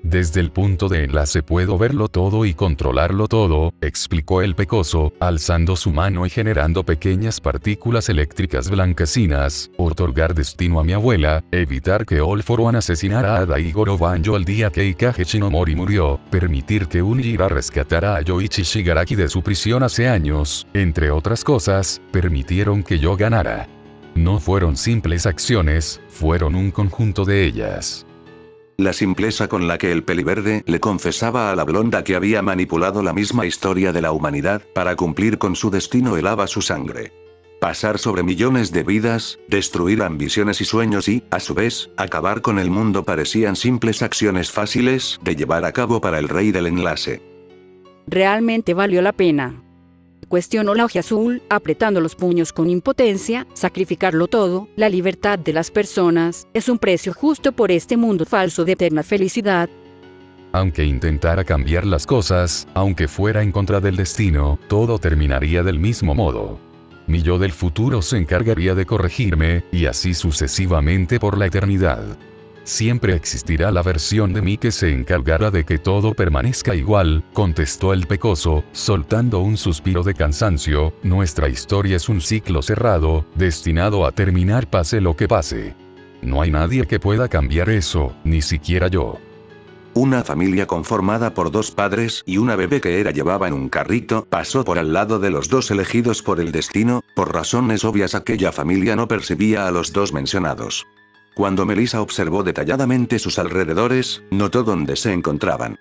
Desde el punto de enlace puedo verlo todo y controlarlo todo, explicó el pecoso, alzando su mano y generando pequeñas partículas eléctricas blanquecinas. Otorgar destino a mi abuela, evitar que All For One asesinara a Daigoro Banjo el día que Kage Shinomori murió, permitir que Unjira rescatara a Yoichi Shigaraki de su prisión hace años, entre otras cosas, permitieron que yo ganara. No fueron simples acciones, fueron un conjunto de ellas. La simpleza con la que el peliverde le confesaba a la blonda que había manipulado la misma historia de la humanidad para cumplir con su destino helaba su sangre. Pasar sobre millones de vidas, destruir ambiciones y sueños y, a su vez, acabar con el mundo parecían simples acciones fáciles de llevar a cabo para el rey del enlace. ¿Realmente valió la pena? Cuestionó la ojiazul, apretando los puños con impotencia. Sacrificarlo todo, la libertad de las personas, es un precio justo por este mundo falso de eterna felicidad. Aunque intentara cambiar las cosas, aunque fuera en contra del destino, todo terminaría del mismo modo. Mi yo del futuro se encargaría de corregirme, y así sucesivamente por la eternidad. Siempre existirá la versión de mí que se encargará de que todo permanezca igual, contestó el pecoso, soltando un suspiro de cansancio. Nuestra historia es un ciclo cerrado, destinado a terminar pase lo que pase. No hay nadie que pueda cambiar eso, ni siquiera yo. Una familia conformada por dos padres y una bebé que era llevaba en un carrito pasó por al lado de los dos elegidos por el destino. Por razones obvias aquella familia no percibía a los dos mencionados. Cuando Melissa observó detalladamente sus alrededores, notó dónde se encontraban.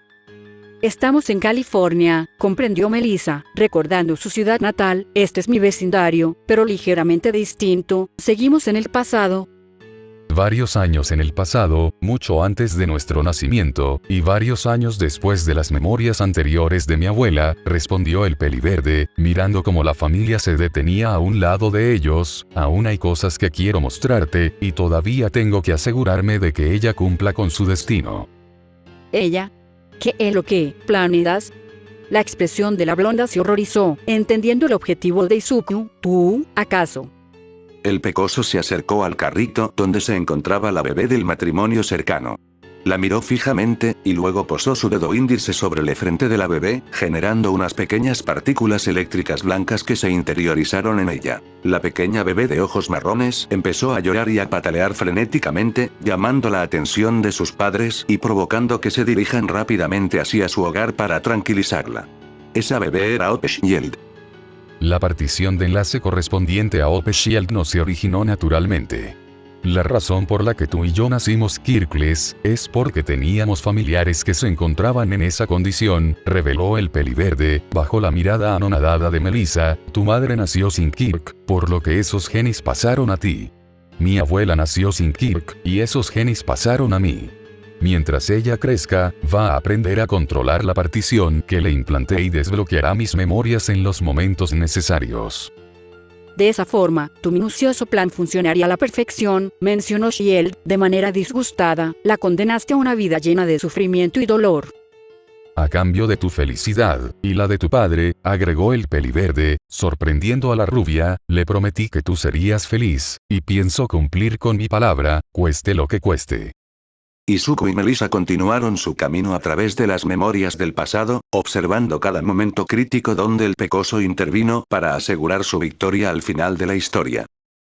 Estamos en California, comprendió Melissa, recordando su ciudad natal. Este es mi vecindario, pero ligeramente distinto. Seguimos en el pasado. Varios años en el pasado, mucho antes de nuestro nacimiento, y varios años después de las memorias anteriores de mi abuela, respondió el peliverde, mirando cómo la familia se detenía a un lado de ellos. Aún hay cosas que quiero mostrarte, y todavía tengo que asegurarme de que ella cumpla con su destino. ¿Ella? ¿Qué es lo que planeas? La expresión de la blonda se horrorizó, entendiendo el objetivo de Izuku. ¿Tú, acaso? El pecoso se acercó al carrito donde se encontraba la bebé del matrimonio cercano. La miró fijamente, y luego posó su dedo índice sobre la frente de la bebé, generando unas pequeñas partículas eléctricas blancas que se interiorizaron en ella. La pequeña bebé de ojos marrones empezó a llorar y a patalear frenéticamente, llamando la atención de sus padres y provocando que se dirijan rápidamente hacia su hogar para tranquilizarla. Esa bebé era Hope Shield. La partición de enlace correspondiente a Hope Shield no se originó naturalmente. La razón por la que tú y yo nacimos Kirkles es porque teníamos familiares que se encontraban en esa condición, reveló el peliverde, bajo la mirada anonadada de Melissa. Tu madre nació sin Kirk, por lo que esos genes pasaron a ti. Mi abuela nació sin Kirk, y esos genes pasaron a mí. Mientras ella crezca, va a aprender a controlar la partición que le implanté y desbloqueará mis memorias en los momentos necesarios. De esa forma, tu minucioso plan funcionaría a la perfección, mencionó Shield, de manera disgustada. La condenaste a una vida llena de sufrimiento y dolor. A cambio de tu felicidad, y la de tu padre, agregó el peliverde, sorprendiendo a la rubia, le prometí que tú serías feliz, y pienso cumplir con mi palabra, cueste lo que cueste. Izuku y Melissa continuaron su camino a través de las memorias del pasado, observando cada momento crítico donde el Pecoso intervino para asegurar su victoria al final de la historia.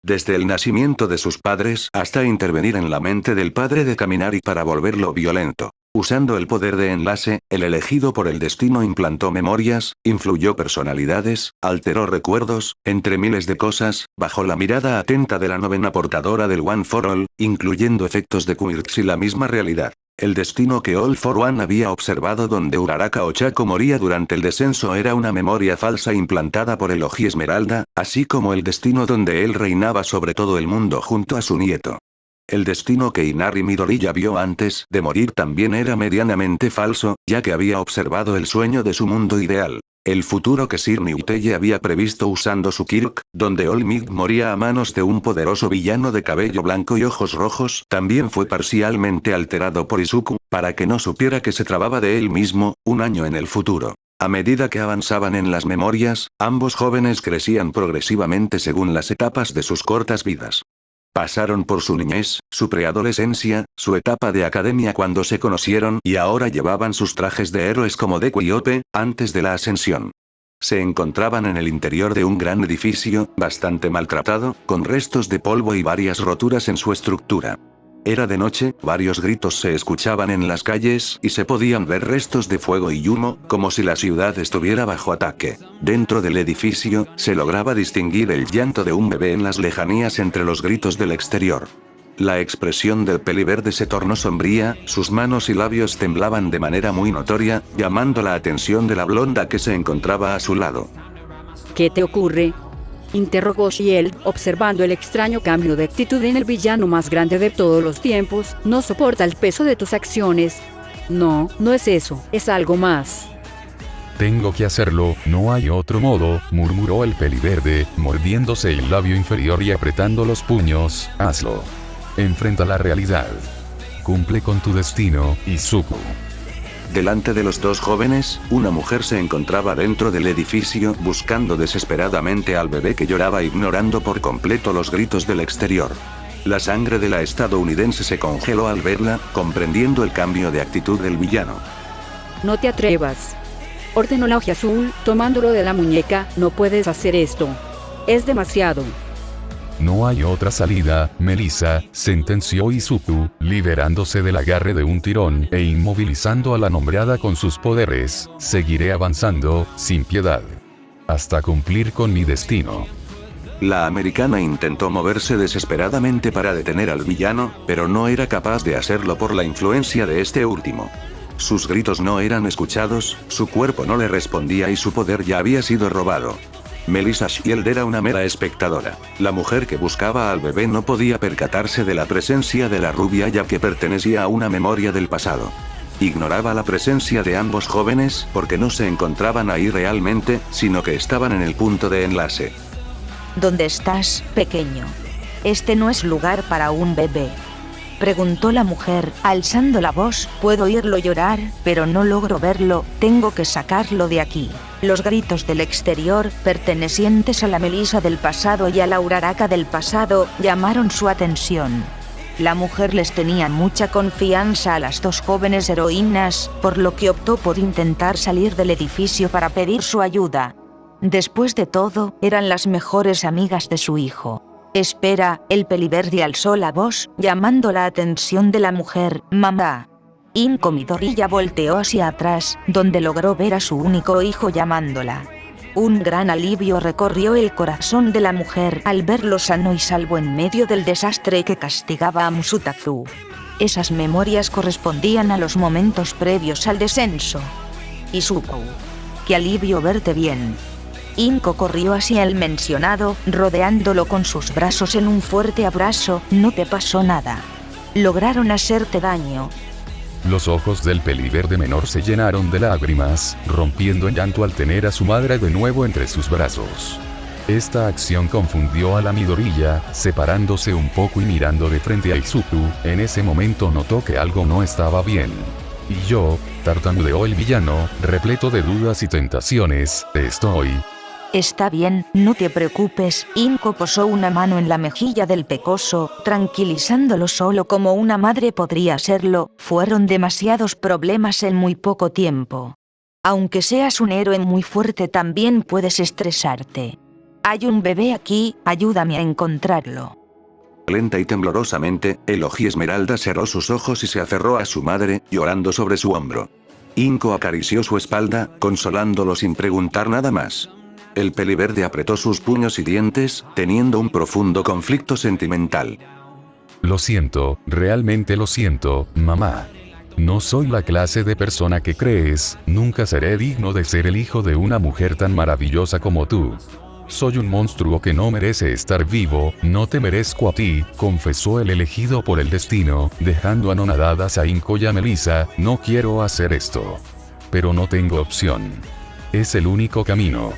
Desde el nacimiento de sus padres hasta intervenir en la mente del padre de Kaminari para volverlo violento. Usando el poder de enlace, el elegido por el destino implantó memorias, influyó personalidades, alteró recuerdos, entre miles de cosas, bajo la mirada atenta de la novena portadora del One for All, incluyendo efectos de quirks y la misma realidad. El destino que All for One había observado donde Uraraka Ochako moría durante el descenso era una memoria falsa implantada por el Oji Esmeralda, así como el destino donde él reinaba sobre todo el mundo junto a su nieto. El destino que Inari Midoriya vio antes de morir también era medianamente falso, ya que había observado el sueño de su mundo ideal. El futuro que Sir Niuteye había previsto usando su Kirk, donde All Might moría a manos de un poderoso villano de cabello blanco y ojos rojos, también fue parcialmente alterado por Izuku, para que no supiera que se trataba de él mismo, un año en el futuro. A medida que avanzaban en las memorias, ambos jóvenes crecían progresivamente según las etapas de sus cortas vidas. Pasaron por su niñez, su preadolescencia, su etapa de academia cuando se conocieron y ahora llevaban sus trajes de héroes como Deku y Ope, antes de la ascensión. Se encontraban en el interior de un gran edificio, bastante maltratado, con restos de polvo y varias roturas en su estructura. Era de noche, varios gritos se escuchaban en las calles y se podían ver restos de fuego y humo, como si la ciudad estuviera bajo ataque. Dentro del edificio, se lograba distinguir el llanto de un bebé en las lejanías entre los gritos del exterior. La expresión del peliverde se tornó sombría, sus manos y labios temblaban de manera muy notoria, llamando la atención de la blonda que se encontraba a su lado. ¿Qué te ocurre?, interrogó Shield, observando el extraño cambio de actitud en el villano más grande de todos los tiempos. No soporta el peso de tus acciones. No, no es eso, es algo más. Tengo que hacerlo, no hay otro modo, murmuró el peliverde, mordiéndose el labio inferior y apretando los puños. Hazlo. Enfrenta la realidad. Cumple con tu destino, Izuku. Delante de los dos jóvenes, una mujer se encontraba dentro del edificio buscando desesperadamente al bebé que lloraba ignorando por completo los gritos del exterior. La sangre de la estadounidense se congeló al verla, comprendiendo el cambio de actitud del villano. No te atrevas, ordenó la Oji Azul, tomándolo de la muñeca. No puedes hacer esto. Es demasiado. No hay otra salida, Melissa, sentenció Izuku, liberándose del agarre de un tirón e inmovilizando a la nombrada con sus poderes. Seguiré avanzando, sin piedad. Hasta cumplir con mi destino. La americana intentó moverse desesperadamente para detener al villano, pero no era capaz de hacerlo por la influencia de este último. Sus gritos no eran escuchados, su cuerpo no le respondía y su poder ya había sido robado. Melissa Shield era una mera espectadora. La mujer que buscaba al bebé no podía percatarse de la presencia de la rubia ya que pertenecía a una memoria del pasado. Ignoraba la presencia de ambos jóvenes porque no se encontraban ahí realmente, sino que estaban en el punto de enlace. ¿Dónde estás, pequeño? Este no es lugar para un bebé. Preguntó la mujer, alzando la voz. Puedo oírlo llorar, pero no logro verlo, tengo que sacarlo de aquí. Los gritos del exterior, pertenecientes a la Melissa del pasado y a la Uraraka del pasado, llamaron su atención. La mujer les tenía mucha confianza a las dos jóvenes heroínas, por lo que optó por intentar salir del edificio para pedir su ayuda. Después de todo, eran las mejores amigas de su hijo. Espera, el peliverde alzó la voz, llamando la atención de la mujer. Mamá. Inko Midoriya volteó hacia atrás, donde logró ver a su único hijo llamándola. Un gran alivio recorrió el corazón de la mujer al verlo sano y salvo en medio del desastre que castigaba a Musutazu. Esas memorias correspondían a los momentos previos al descenso. Izuku. Qué alivio verte bien. Inko corrió hacia el mencionado, rodeándolo con sus brazos en un fuerte abrazo. No te pasó nada. Lograron hacerte daño. Los ojos del peliverde menor se llenaron de lágrimas, rompiendo en llanto al tener a su madre de nuevo entre sus brazos. Esta acción confundió a la Midoriya, separándose un poco y mirando de frente a Izuku. En ese momento notó que algo no estaba bien. Y yo, tartamudeó el villano, repleto de dudas y tentaciones, Está bien, no te preocupes. Inko posó una mano en la mejilla del pecoso, tranquilizándolo solo como una madre podría serlo. Fueron demasiados problemas en muy poco tiempo. Aunque seas un héroe muy fuerte, también puedes estresarte. Hay un bebé aquí, ayúdame a encontrarlo. Lenta y temblorosamente, el Oji Esmeralda cerró sus ojos y se aferró a su madre, llorando sobre su hombro. Inko acarició su espalda, consolándolo sin preguntar nada más. El peliverde apretó sus puños y dientes, teniendo un profundo conflicto sentimental. Lo siento, realmente lo siento, mamá. No soy la clase de persona que crees, nunca seré digno de ser el hijo de una mujer tan maravillosa como tú. Soy un monstruo que no merece estar vivo, no te merezco a ti, confesó el elegido por el destino, dejando anonadadas a Inko y a Melissa. No quiero hacer esto. Pero no tengo opción. Es el único camino.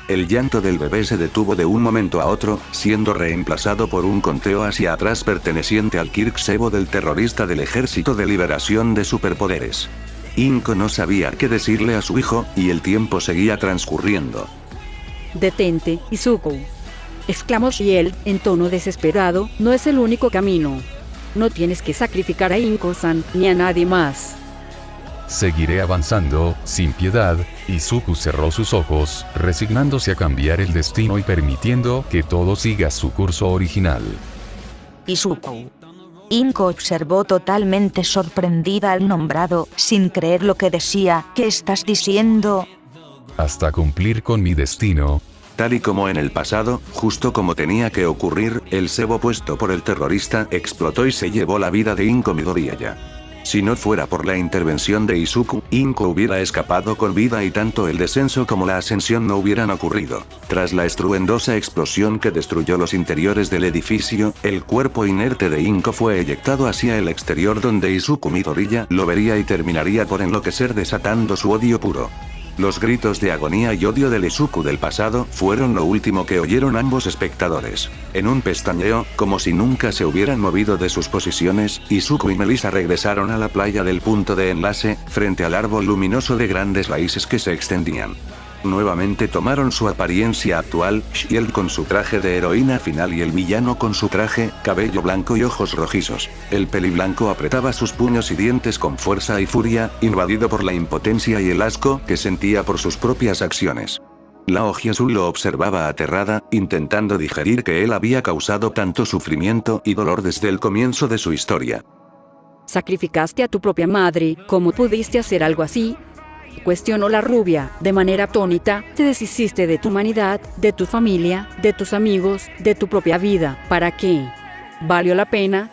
El llanto del bebé se detuvo de un momento a otro, siendo reemplazado por un conteo hacia atrás perteneciente al Kirk Sebo del terrorista del Ejército de Liberación de Superpoderes. Inko no sabía qué decirle a su hijo, y el tiempo seguía transcurriendo. Detente, Izuku. Exclamó Shiel, en tono desesperado, no es el único camino. No tienes que sacrificar a Inko-san, ni a nadie más. Seguiré avanzando, sin piedad. Izuku cerró sus ojos, resignándose a cambiar el destino y permitiendo que todo siga su curso original. Izuku. Inko observó totalmente sorprendida al nombrado, sin creer lo que decía. ¿Qué estás diciendo? Hasta cumplir con mi destino. Tal y como en el pasado, justo como tenía que ocurrir, el cebo puesto por el terrorista explotó y se llevó la vida de Inko Midoriya. Si no fuera por la intervención de Izuku, Inko hubiera escapado con vida y tanto el descenso como la ascensión no hubieran ocurrido. Tras la estruendosa explosión que destruyó los interiores del edificio, el cuerpo inerte de Inko fue eyectado hacia el exterior donde Izuku Midoriya lo vería y terminaría por enloquecer desatando su odio puro. Los gritos de agonía y odio del Izuku del pasado fueron lo último que oyeron ambos espectadores. En un pestañeo, como si nunca se hubieran movido de sus posiciones, Izuku y Melissa regresaron a la playa del punto de enlace, frente al árbol luminoso de grandes raíces que se extendían. Nuevamente tomaron su apariencia actual, Shield con su traje de heroína final y el villano con su traje, cabello blanco y ojos rojizos. El peliblanco apretaba sus puños y dientes con fuerza y furia, invadido por la impotencia y el asco que sentía por sus propias acciones. La Oji Azul lo observaba aterrada, intentando digerir que él había causado tanto sufrimiento y dolor desde el comienzo de su historia. Sacrificaste a tu propia madre, ¿cómo pudiste hacer algo así? Cuestionó la rubia, de manera atónita. Te deshiciste de tu humanidad, de tu familia, de tus amigos, de tu propia vida. ¿Para qué? ¿Valió la pena?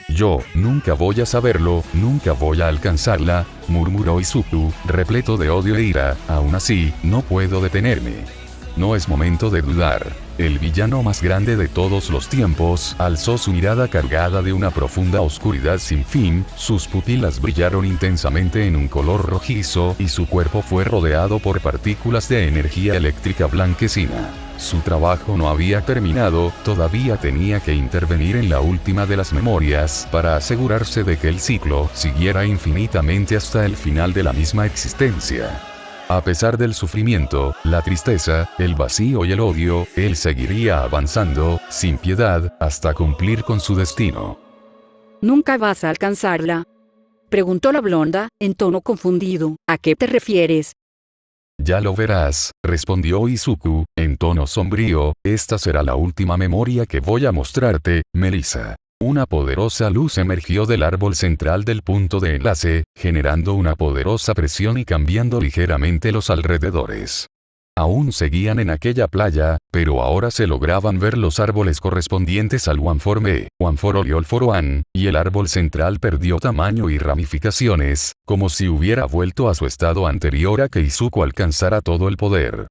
Yo, nunca voy a saberlo, nunca voy a alcanzarla, murmuró Izuku, repleto de odio e ira. Aún así, no puedo detenerme. No es momento de dudar. El villano más grande de todos los tiempos alzó su mirada cargada de una profunda oscuridad sin fin, sus pupilas brillaron intensamente en un color rojizo y su cuerpo fue rodeado por partículas de energía eléctrica blanquecina. Su trabajo no había terminado, todavía tenía que intervenir en la última de las memorias para asegurarse de que el ciclo siguiera infinitamente hasta el final de la misma existencia. A pesar del sufrimiento, la tristeza, el vacío y el odio, él seguiría avanzando, sin piedad, hasta cumplir con su destino. ¿Nunca vas a alcanzarla?, preguntó la blonda, en tono confundido. ¿A qué te refieres? Ya lo verás, respondió Izuku, en tono sombrío. Esta será la última memoria que voy a mostrarte, Melissa. Una poderosa luz emergió del árbol central del punto de enlace, generando una poderosa presión y cambiando ligeramente los alrededores. Aún seguían en aquella playa, pero ahora se lograban ver los árboles correspondientes al One for Me, One for All y All for One, y el árbol central perdió tamaño y ramificaciones, como si hubiera vuelto a su estado anterior a que Izuku alcanzara todo el poder.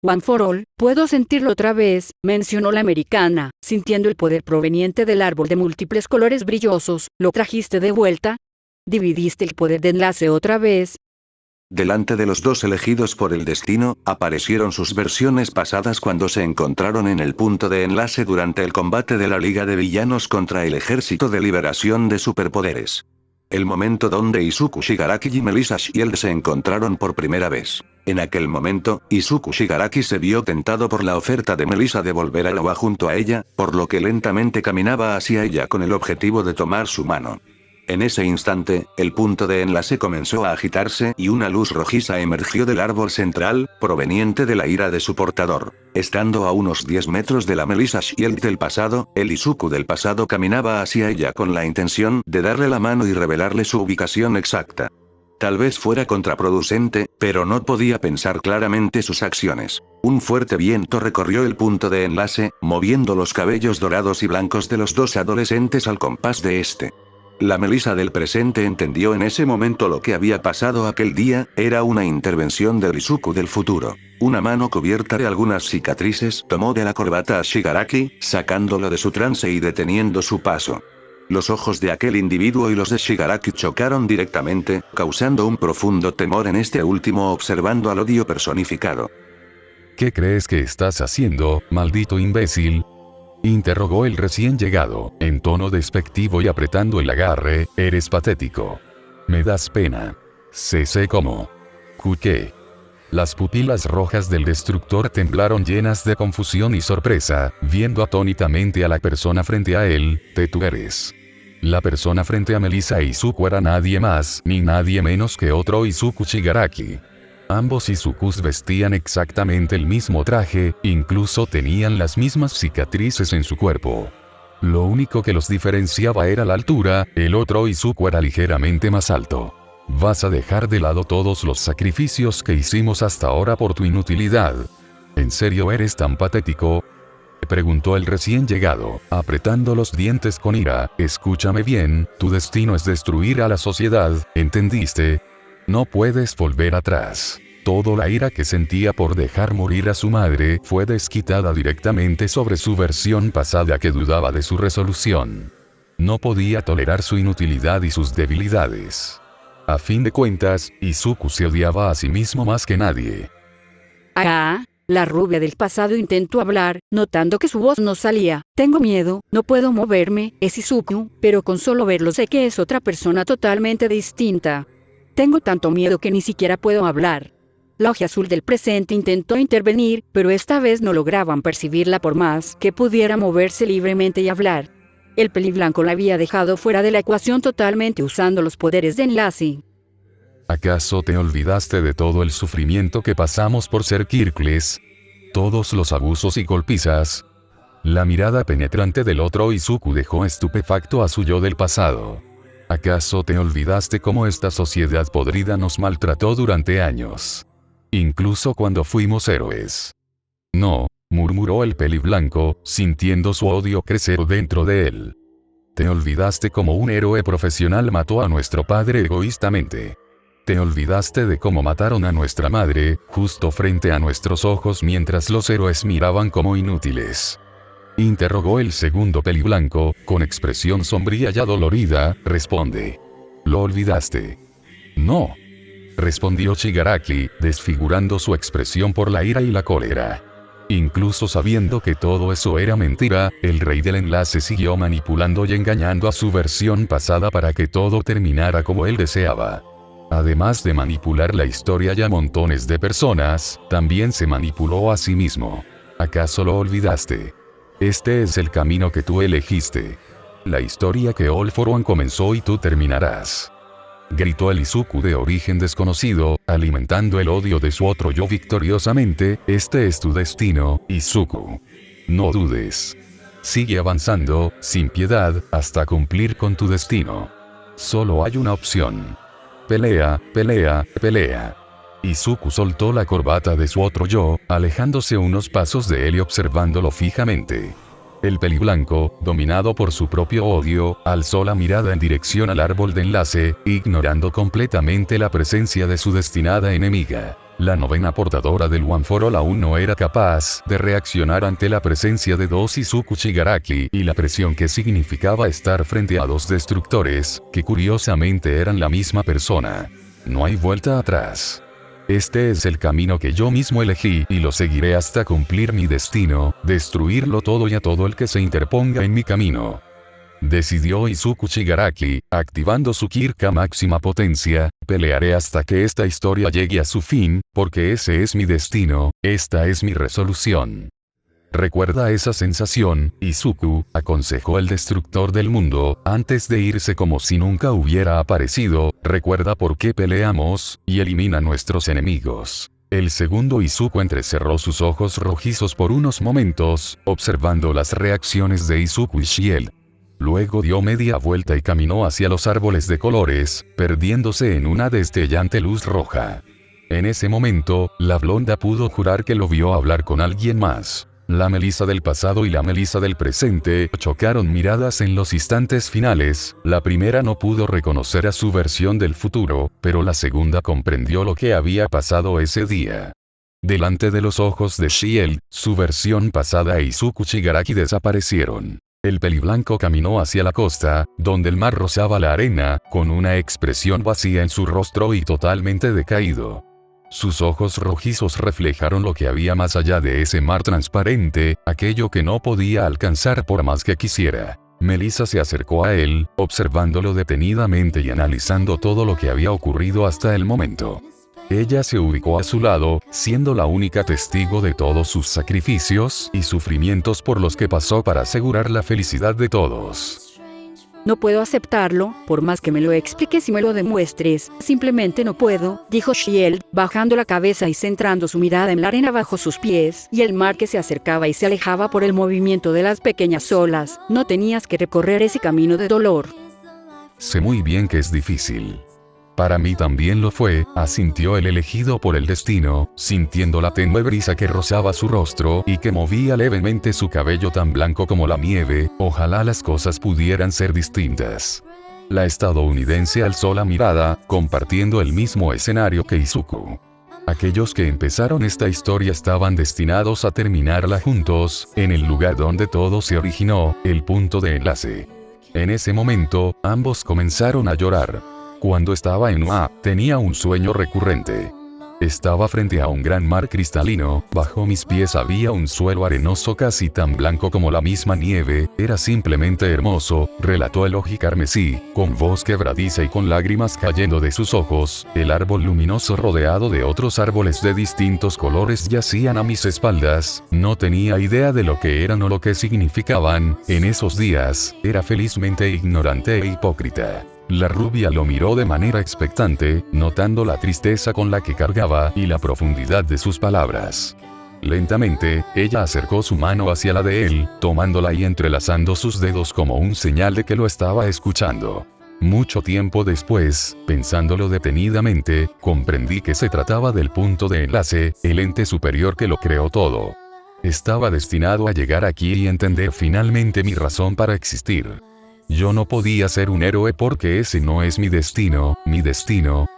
One for All, puedo sentirlo otra vez, mencionó la americana, sintiendo el poder proveniente del árbol de múltiples colores brillosos. ¿Lo trajiste de vuelta? ¿Dividiste el poder de enlace otra vez? Delante de los dos elegidos por el destino, aparecieron sus versiones pasadas cuando se encontraron en el punto de enlace durante el combate de la Liga de Villanos contra el Ejército de Liberación de Superpoderes. El momento donde Izuku Shigaraki y Melissa Shield se encontraron por primera vez. En aquel momento, Izuku Shigaraki se vio tentado por la oferta de Melissa de volver al agua junto a ella, por lo que lentamente caminaba hacia ella con el objetivo de tomar su mano. En ese instante, el punto de enlace comenzó a agitarse y una luz rojiza emergió del árbol central, proveniente de la ira de su portador. Estando a unos 10 metros de la Melissa Shield del pasado, el Izuku del pasado caminaba hacia ella con la intención de darle la mano y revelarle su ubicación exacta. Tal vez fuera contraproducente, pero no podía pensar claramente sus acciones. Un fuerte viento recorrió el punto de enlace, moviendo los cabellos dorados y blancos de los dos adolescentes al compás de este. La Melissa del presente entendió en ese momento lo que había pasado aquel día, era una intervención del Izuku del futuro. Una mano cubierta de algunas cicatrices tomó de la corbata a Shigaraki, sacándolo de su trance y deteniendo su paso. Los ojos de aquel individuo y los de Shigaraki chocaron directamente, causando un profundo temor en este último observando al odio personificado. ¿Qué crees que estás haciendo, maldito imbécil? Interrogó el recién llegado, en tono despectivo y apretando el agarre. Eres patético. Me das pena. Sé cómo. ¿Qué? Las pupilas rojas del destructor temblaron llenas de confusión y sorpresa, viendo atónitamente a la persona frente a él. Tú eres. La persona frente a Melissa Izuku era nadie más ni nadie menos que otro Izuku Shigaraki. Ambos Izukus vestían exactamente el mismo traje, incluso tenían las mismas cicatrices en su cuerpo. Lo único que los diferenciaba era la altura, el otro Izuku era ligeramente más alto. ¿Vas a dejar de lado todos los sacrificios que hicimos hasta ahora por tu inutilidad? ¿En serio eres tan patético? Preguntó el recién llegado, apretando los dientes con ira. Escúchame bien, tu destino es destruir a la sociedad, ¿entendiste? No puedes volver atrás. Toda la ira que sentía por dejar morir a su madre fue desquitada directamente sobre su versión pasada que dudaba de su resolución. No podía tolerar su inutilidad y sus debilidades. A fin de cuentas, Izuku se odiaba a sí mismo más que nadie. La rubia del pasado intentó hablar, notando que su voz no salía. Tengo miedo, no puedo moverme, es Izuku, pero con solo verlo sé que es otra persona totalmente distinta. Tengo tanto miedo que ni siquiera puedo hablar. La hoja azul del presente intentó intervenir, pero esta vez no lograban percibirla por más que pudiera moverse libremente y hablar. El peliblanco la había dejado fuera de la ecuación totalmente usando los poderes de enlace. ¿Acaso te olvidaste de todo el sufrimiento que pasamos por ser Kirkles? Todos los abusos y golpizas. La mirada penetrante del otro Izuku dejó estupefacto a su yo del pasado. ¿Acaso te olvidaste cómo esta sociedad podrida nos maltrató durante años? Incluso cuando fuimos héroes. No, murmuró el peliblanco, sintiendo su odio crecer dentro de él. Te olvidaste cómo un héroe profesional mató a nuestro padre egoístamente. Te olvidaste de cómo mataron a nuestra madre, justo frente a nuestros ojos mientras los héroes miraban como inútiles. Interrogó el segundo peliblanco, con expresión sombría y adolorida. Responde. ¿Lo olvidaste? No. Respondió Shigaraki, desfigurando su expresión por la ira y la cólera. Incluso sabiendo que todo eso era mentira, el rey del enlace siguió manipulando y engañando a su versión pasada para que todo terminara como él deseaba. Además de manipular la historia y a montones de personas, también se manipuló a sí mismo. ¿Acaso lo olvidaste? Este es el camino que tú elegiste. La historia que All for One comenzó y tú terminarás. Gritó el Izuku de origen desconocido, alimentando el odio de su otro yo victoriosamente. Este es tu destino, Izuku. No dudes. Sigue avanzando, sin piedad, hasta cumplir con tu destino. Solo hay una opción. Pelea, pelea, pelea. Izuku soltó la corbata de su otro yo, alejándose unos pasos de él y observándolo fijamente. El peliblanco, dominado por su propio odio, alzó la mirada en dirección al árbol de enlace, ignorando completamente la presencia de su destinada enemiga. La novena portadora del One for All aún no era capaz de reaccionar ante la presencia de dos Izuku Shigaraki y la presión que significaba estar frente a dos destructores, que curiosamente eran la misma persona. No hay vuelta atrás. Este es el camino que yo mismo elegí y lo seguiré hasta cumplir mi destino, destruirlo todo y a todo el que se interponga en mi camino. Decidió Izuku Shigaraki, activando su Kirk a máxima potencia, pelearé hasta que esta historia llegue a su fin, porque ese es mi destino, esta es mi resolución. Recuerda esa sensación, Izuku, aconsejó el destructor del mundo, antes de irse como si nunca hubiera aparecido, recuerda por qué peleamos, y elimina nuestros enemigos. El segundo Izuku entrecerró sus ojos rojizos por unos momentos, observando las reacciones de Izuku y Shield. Luego dio media vuelta y caminó hacia los árboles de colores, perdiéndose en una destellante luz roja. En ese momento, la blonda pudo jurar que lo vio hablar con alguien más. La Melissa del pasado y la Melissa del presente chocaron miradas en los instantes finales. La primera no pudo reconocer a su versión del futuro, pero la segunda comprendió lo que había pasado ese día. Delante de los ojos de Shield, su versión pasada e Izuku Shigaraki desaparecieron. El peliblanco caminó hacia la costa, donde el mar rozaba la arena, con una expresión vacía en su rostro y totalmente decaído. Sus ojos rojizos reflejaron lo que había más allá de ese mar transparente, aquello que no podía alcanzar por más que quisiera. Melissa se acercó a él, observándolo detenidamente y analizando todo lo que había ocurrido hasta el momento. Ella se ubicó a su lado, siendo la única testigo de todos sus sacrificios y sufrimientos por los que pasó para asegurar la felicidad de todos. No puedo aceptarlo, por más que me lo expliques y me lo demuestres, simplemente no puedo, dijo Shield, bajando la cabeza y centrando su mirada en la arena bajo sus pies, y el mar que se acercaba y se alejaba por el movimiento de las pequeñas olas. No tenías que recorrer ese camino de dolor. Sé muy bien que es difícil. Para mí también lo fue, asintió el elegido por el destino, sintiendo la tenue brisa que rozaba su rostro y que movía levemente su cabello tan blanco como la nieve. Ojalá las cosas pudieran ser distintas. La estadounidense alzó la mirada, compartiendo el mismo escenario que Izuku. Aquellos que empezaron esta historia estaban destinados a terminarla juntos, en el lugar donde todo se originó, el punto de enlace. En ese momento, ambos comenzaron a llorar. Cuando estaba en UA, tenía un sueño recurrente. Estaba frente a un gran mar cristalino, bajo mis pies había un suelo arenoso casi tan blanco como la misma nieve, era simplemente hermoso, relató el oji carmesí, con voz quebradiza y con lágrimas cayendo de sus ojos. El árbol luminoso rodeado de otros árboles de distintos colores yacían a mis espaldas, no tenía idea de lo que eran o lo que significaban. En esos días, era felizmente ignorante e hipócrita. La rubia lo miró de manera expectante, notando la tristeza con la que cargaba y la profundidad de sus palabras. Lentamente, ella acercó su mano hacia la de él, tomándola y entrelazando sus dedos como un señal de que lo estaba escuchando. Mucho tiempo después, pensándolo detenidamente, comprendí que se trataba del punto de enlace, el ente superior que lo creó todo. Estaba destinado a llegar aquí y entender finalmente mi razón para existir. Yo no podía ser un héroe porque ese no es mi destino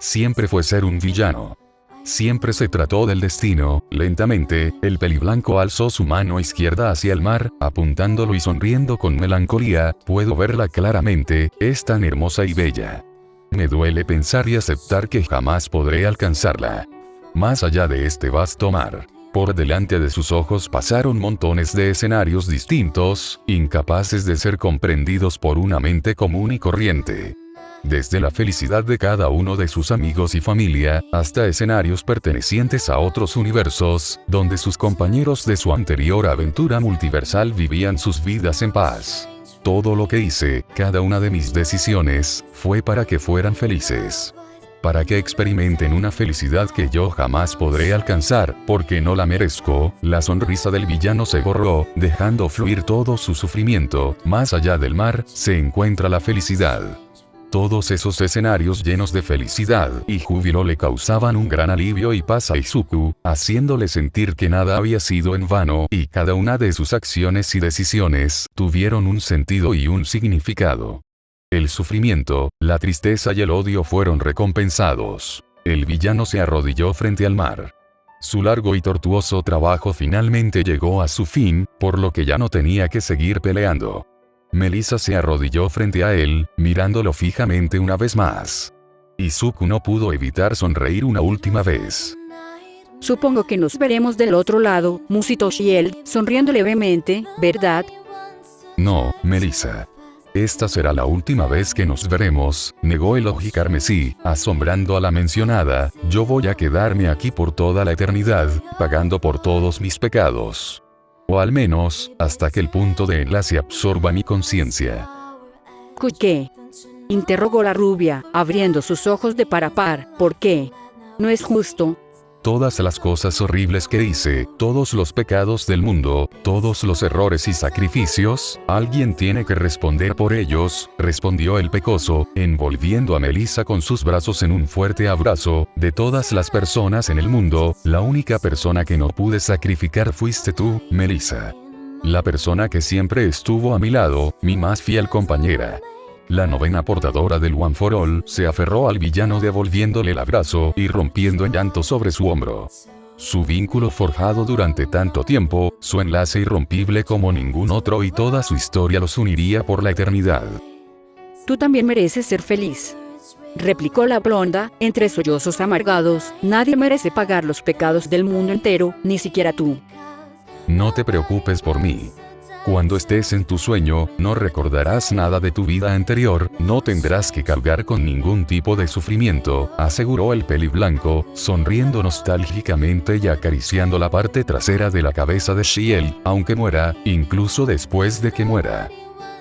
siempre fue ser un villano. Siempre se trató del destino. Lentamente, el peliblanco alzó su mano izquierda hacia el mar, apuntándolo y sonriendo con melancolía. Puedo verla claramente, es tan hermosa y bella. Me duele pensar y aceptar que jamás podré alcanzarla. Más allá de este vasto mar. Por delante de sus ojos pasaron montones de escenarios distintos, incapaces de ser comprendidos por una mente común y corriente. Desde la felicidad de cada uno de sus amigos y familia, hasta escenarios pertenecientes a otros universos, donde sus compañeros de su anterior aventura multiversal vivían sus vidas en paz. Todo lo que hice, cada una de mis decisiones, fue para que fueran felices. Para que experimenten una felicidad que yo jamás podré alcanzar, porque no la merezco. La sonrisa del villano se borró, dejando fluir todo su sufrimiento. Más allá del mar, se encuentra la felicidad. Todos esos escenarios llenos de felicidad y júbilo le causaban un gran alivio y paz a Izuku, haciéndole sentir que nada había sido en vano, y cada una de sus acciones y decisiones tuvieron un sentido y un significado. El sufrimiento, la tristeza y el odio fueron recompensados. El villano se arrodilló frente al mar. Su largo y tortuoso trabajo finalmente llegó a su fin, por lo que ya no tenía que seguir peleando. Melissa se arrodilló frente a él, mirándolo fijamente una vez más. Izuku no pudo evitar sonreír una última vez. Supongo que nos veremos del otro lado, musitó él, sonriendo levemente, ¿verdad? No, Melissa. Esta será la última vez que nos veremos, negó el oji carmesí, asombrando a la mencionada. Yo voy a quedarme aquí por toda la eternidad, pagando por todos mis pecados. O al menos, hasta que el punto de enlace absorba mi conciencia. ¿Qué? Interrogó la rubia, abriendo sus ojos de par a par. ¿Por qué? No es justo. Todas las cosas horribles que hice, todos los pecados del mundo, todos los errores y sacrificios, alguien tiene que responder por ellos, respondió el pecoso, envolviendo a Melissa con sus brazos en un fuerte abrazo. De todas las personas en el mundo, la única persona que no pude sacrificar fuiste tú, Melissa. La persona que siempre estuvo a mi lado, mi más fiel compañera. La novena portadora del One for All se aferró al villano devolviéndole el abrazo y rompiendo en llanto sobre su hombro. Su vínculo forjado durante tanto tiempo, su enlace irrompible como ningún otro y toda su historia los uniría por la eternidad. Tú también mereces ser feliz, replicó la blonda, entre sollozos amargados. Nadie merece pagar los pecados del mundo entero, ni siquiera tú. No te preocupes por mí. Cuando estés en tu sueño, no recordarás nada de tu vida anterior, no tendrás que cargar con ningún tipo de sufrimiento, aseguró el peliblanco, sonriendo nostálgicamente y acariciando la parte trasera de la cabeza de Shiel, aunque muera, incluso después de que muera.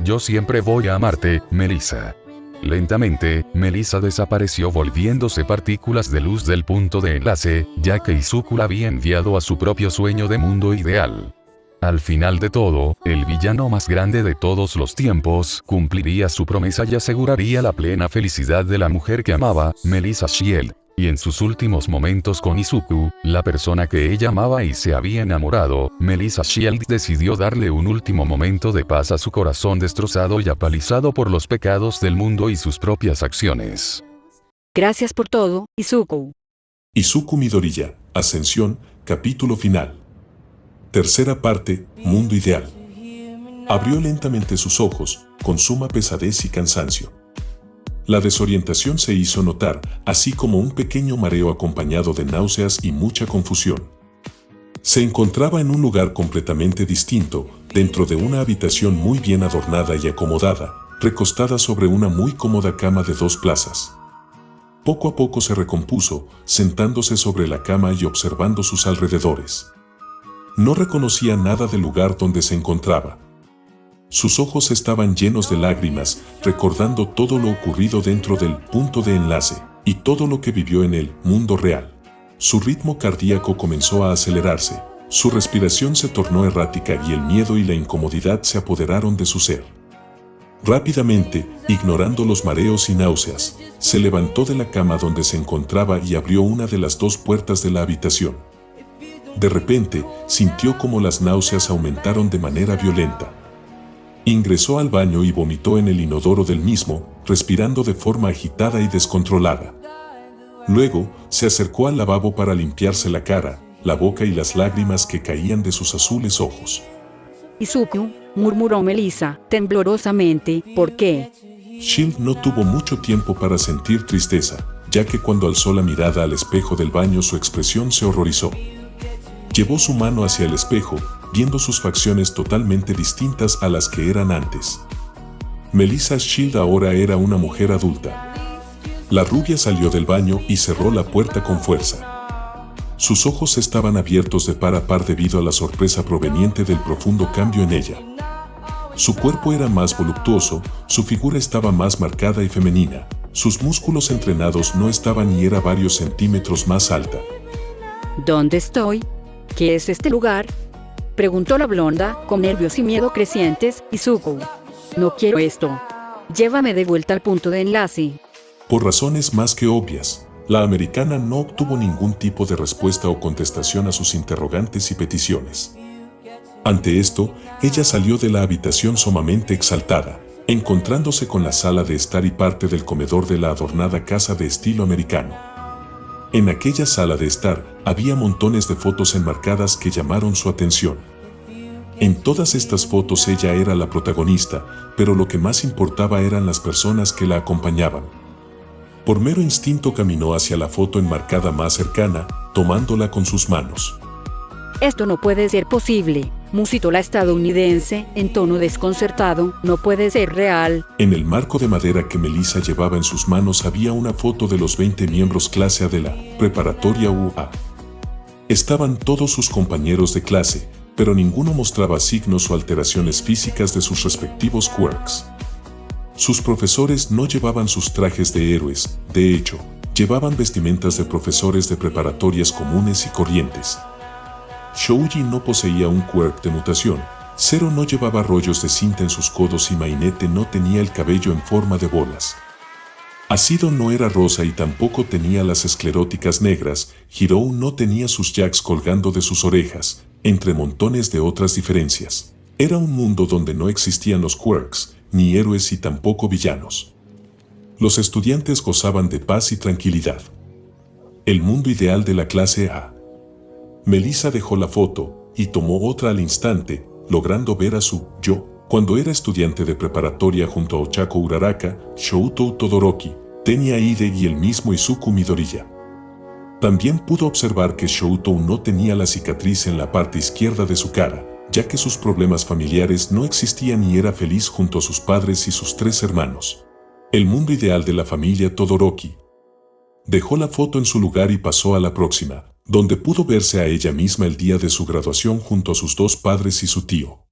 Yo siempre voy a amarte, Melissa. Lentamente, Melissa desapareció volviéndose partículas de luz del punto de enlace, ya que Izuku la había enviado a su propio sueño de mundo ideal. Al final de todo, el villano más grande de todos los tiempos cumpliría su promesa y aseguraría la plena felicidad de la mujer que amaba, Melissa Shield, y en sus últimos momentos con Izuku, la persona que ella amaba y se había enamorado, Melissa Shield decidió darle un último momento de paz a su corazón destrozado y apalizado por los pecados del mundo y sus propias acciones. Gracias por todo, Izuku. Izuku Midoriya, Ascensión, capítulo final. Tercera parte, Mundo Ideal. Abrió lentamente sus ojos, con suma pesadez y cansancio. La desorientación se hizo notar, así como un pequeño mareo acompañado de náuseas y mucha confusión. Se encontraba en un lugar completamente distinto, dentro de una habitación muy bien adornada y acomodada, recostada sobre una muy cómoda cama de 2 plazas. Poco a poco se recompuso, sentándose sobre la cama y observando sus alrededores. No reconocía nada del lugar donde se encontraba. Sus ojos estaban llenos de lágrimas, recordando todo lo ocurrido dentro del punto de enlace, y todo lo que vivió en el mundo real. Su ritmo cardíaco comenzó a acelerarse, su respiración se tornó errática y el miedo y la incomodidad se apoderaron de su ser. Rápidamente, ignorando los mareos y náuseas, se levantó de la cama donde se encontraba y abrió una de las 2 puertas de la habitación. De repente, sintió como las náuseas aumentaron de manera violenta. Ingresó al baño y vomitó en el inodoro del mismo, respirando de forma agitada y descontrolada. Luego, se acercó al lavabo para limpiarse la cara, la boca y las lágrimas que caían de sus azules ojos. Izuku, murmuró Melissa, temblorosamente, ¿por qué? Shield no tuvo mucho tiempo para sentir tristeza, ya que cuando alzó la mirada al espejo del baño su expresión se horrorizó. Llevó su mano hacia el espejo, viendo sus facciones totalmente distintas a las que eran antes. Melissa Shield ahora era una mujer adulta. La rubia salió del baño y cerró la puerta con fuerza. Sus ojos estaban abiertos de par a par debido a la sorpresa proveniente del profundo cambio en ella. Su cuerpo era más voluptuoso, su figura estaba más marcada y femenina, sus músculos entrenados no estaban y era varios centímetros más alta. ¿Dónde estoy? ¿Qué es este lugar? Preguntó la blonda, con nervios y miedo crecientes. Izuku, no quiero esto. Llévame de vuelta al punto de enlace. Por razones más que obvias, la americana no obtuvo ningún tipo de respuesta o contestación a sus interrogantes y peticiones. Ante esto, ella salió de la habitación sumamente exaltada, encontrándose con la sala de estar y parte del comedor de la adornada casa de estilo americano. En aquella sala de estar, había montones de fotos enmarcadas que llamaron su atención. En todas estas fotos ella era la protagonista, pero lo que más importaba eran las personas que la acompañaban. Por mero instinto caminó hacia la foto enmarcada más cercana, tomándola con sus manos. Esto no puede ser posible, musitó la estadounidense, en tono desconcertado, no puede ser real. En el marco de madera que Melissa llevaba en sus manos había una foto de los 20 miembros clase A de la preparatoria UA. Estaban todos sus compañeros de clase, pero ninguno mostraba signos o alteraciones físicas de sus respectivos quirks. Sus profesores no llevaban sus trajes de héroes, de hecho, llevaban vestimentas de profesores de preparatorias comunes y corrientes. Shouji no poseía un quirk de mutación, Zero no llevaba rollos de cinta en sus codos y Mainete no tenía el cabello en forma de bolas. Acido no era rosa y tampoco tenía las escleróticas negras, Hirou no tenía sus jacks colgando de sus orejas, entre montones de otras diferencias. Era un mundo donde no existían los quirks, ni héroes y tampoco villanos. Los estudiantes gozaban de paz y tranquilidad. El mundo ideal de la clase A. Melissa dejó la foto y tomó otra al instante, logrando ver a su yo, cuando era estudiante de preparatoria junto a Ochako Uraraka, Shoutou Todoroki, Tenya Ide y el mismo Izuku Midoriya. También pudo observar que Shoutou no tenía la cicatriz en la parte izquierda de su cara, ya que sus problemas familiares no existían y era feliz junto a sus padres y sus 3 hermanos. El mundo ideal de la familia Todoroki. Dejó la foto en su lugar y pasó a la próxima, donde pudo verse a ella misma el día de su graduación junto a sus 2 padres y su tío.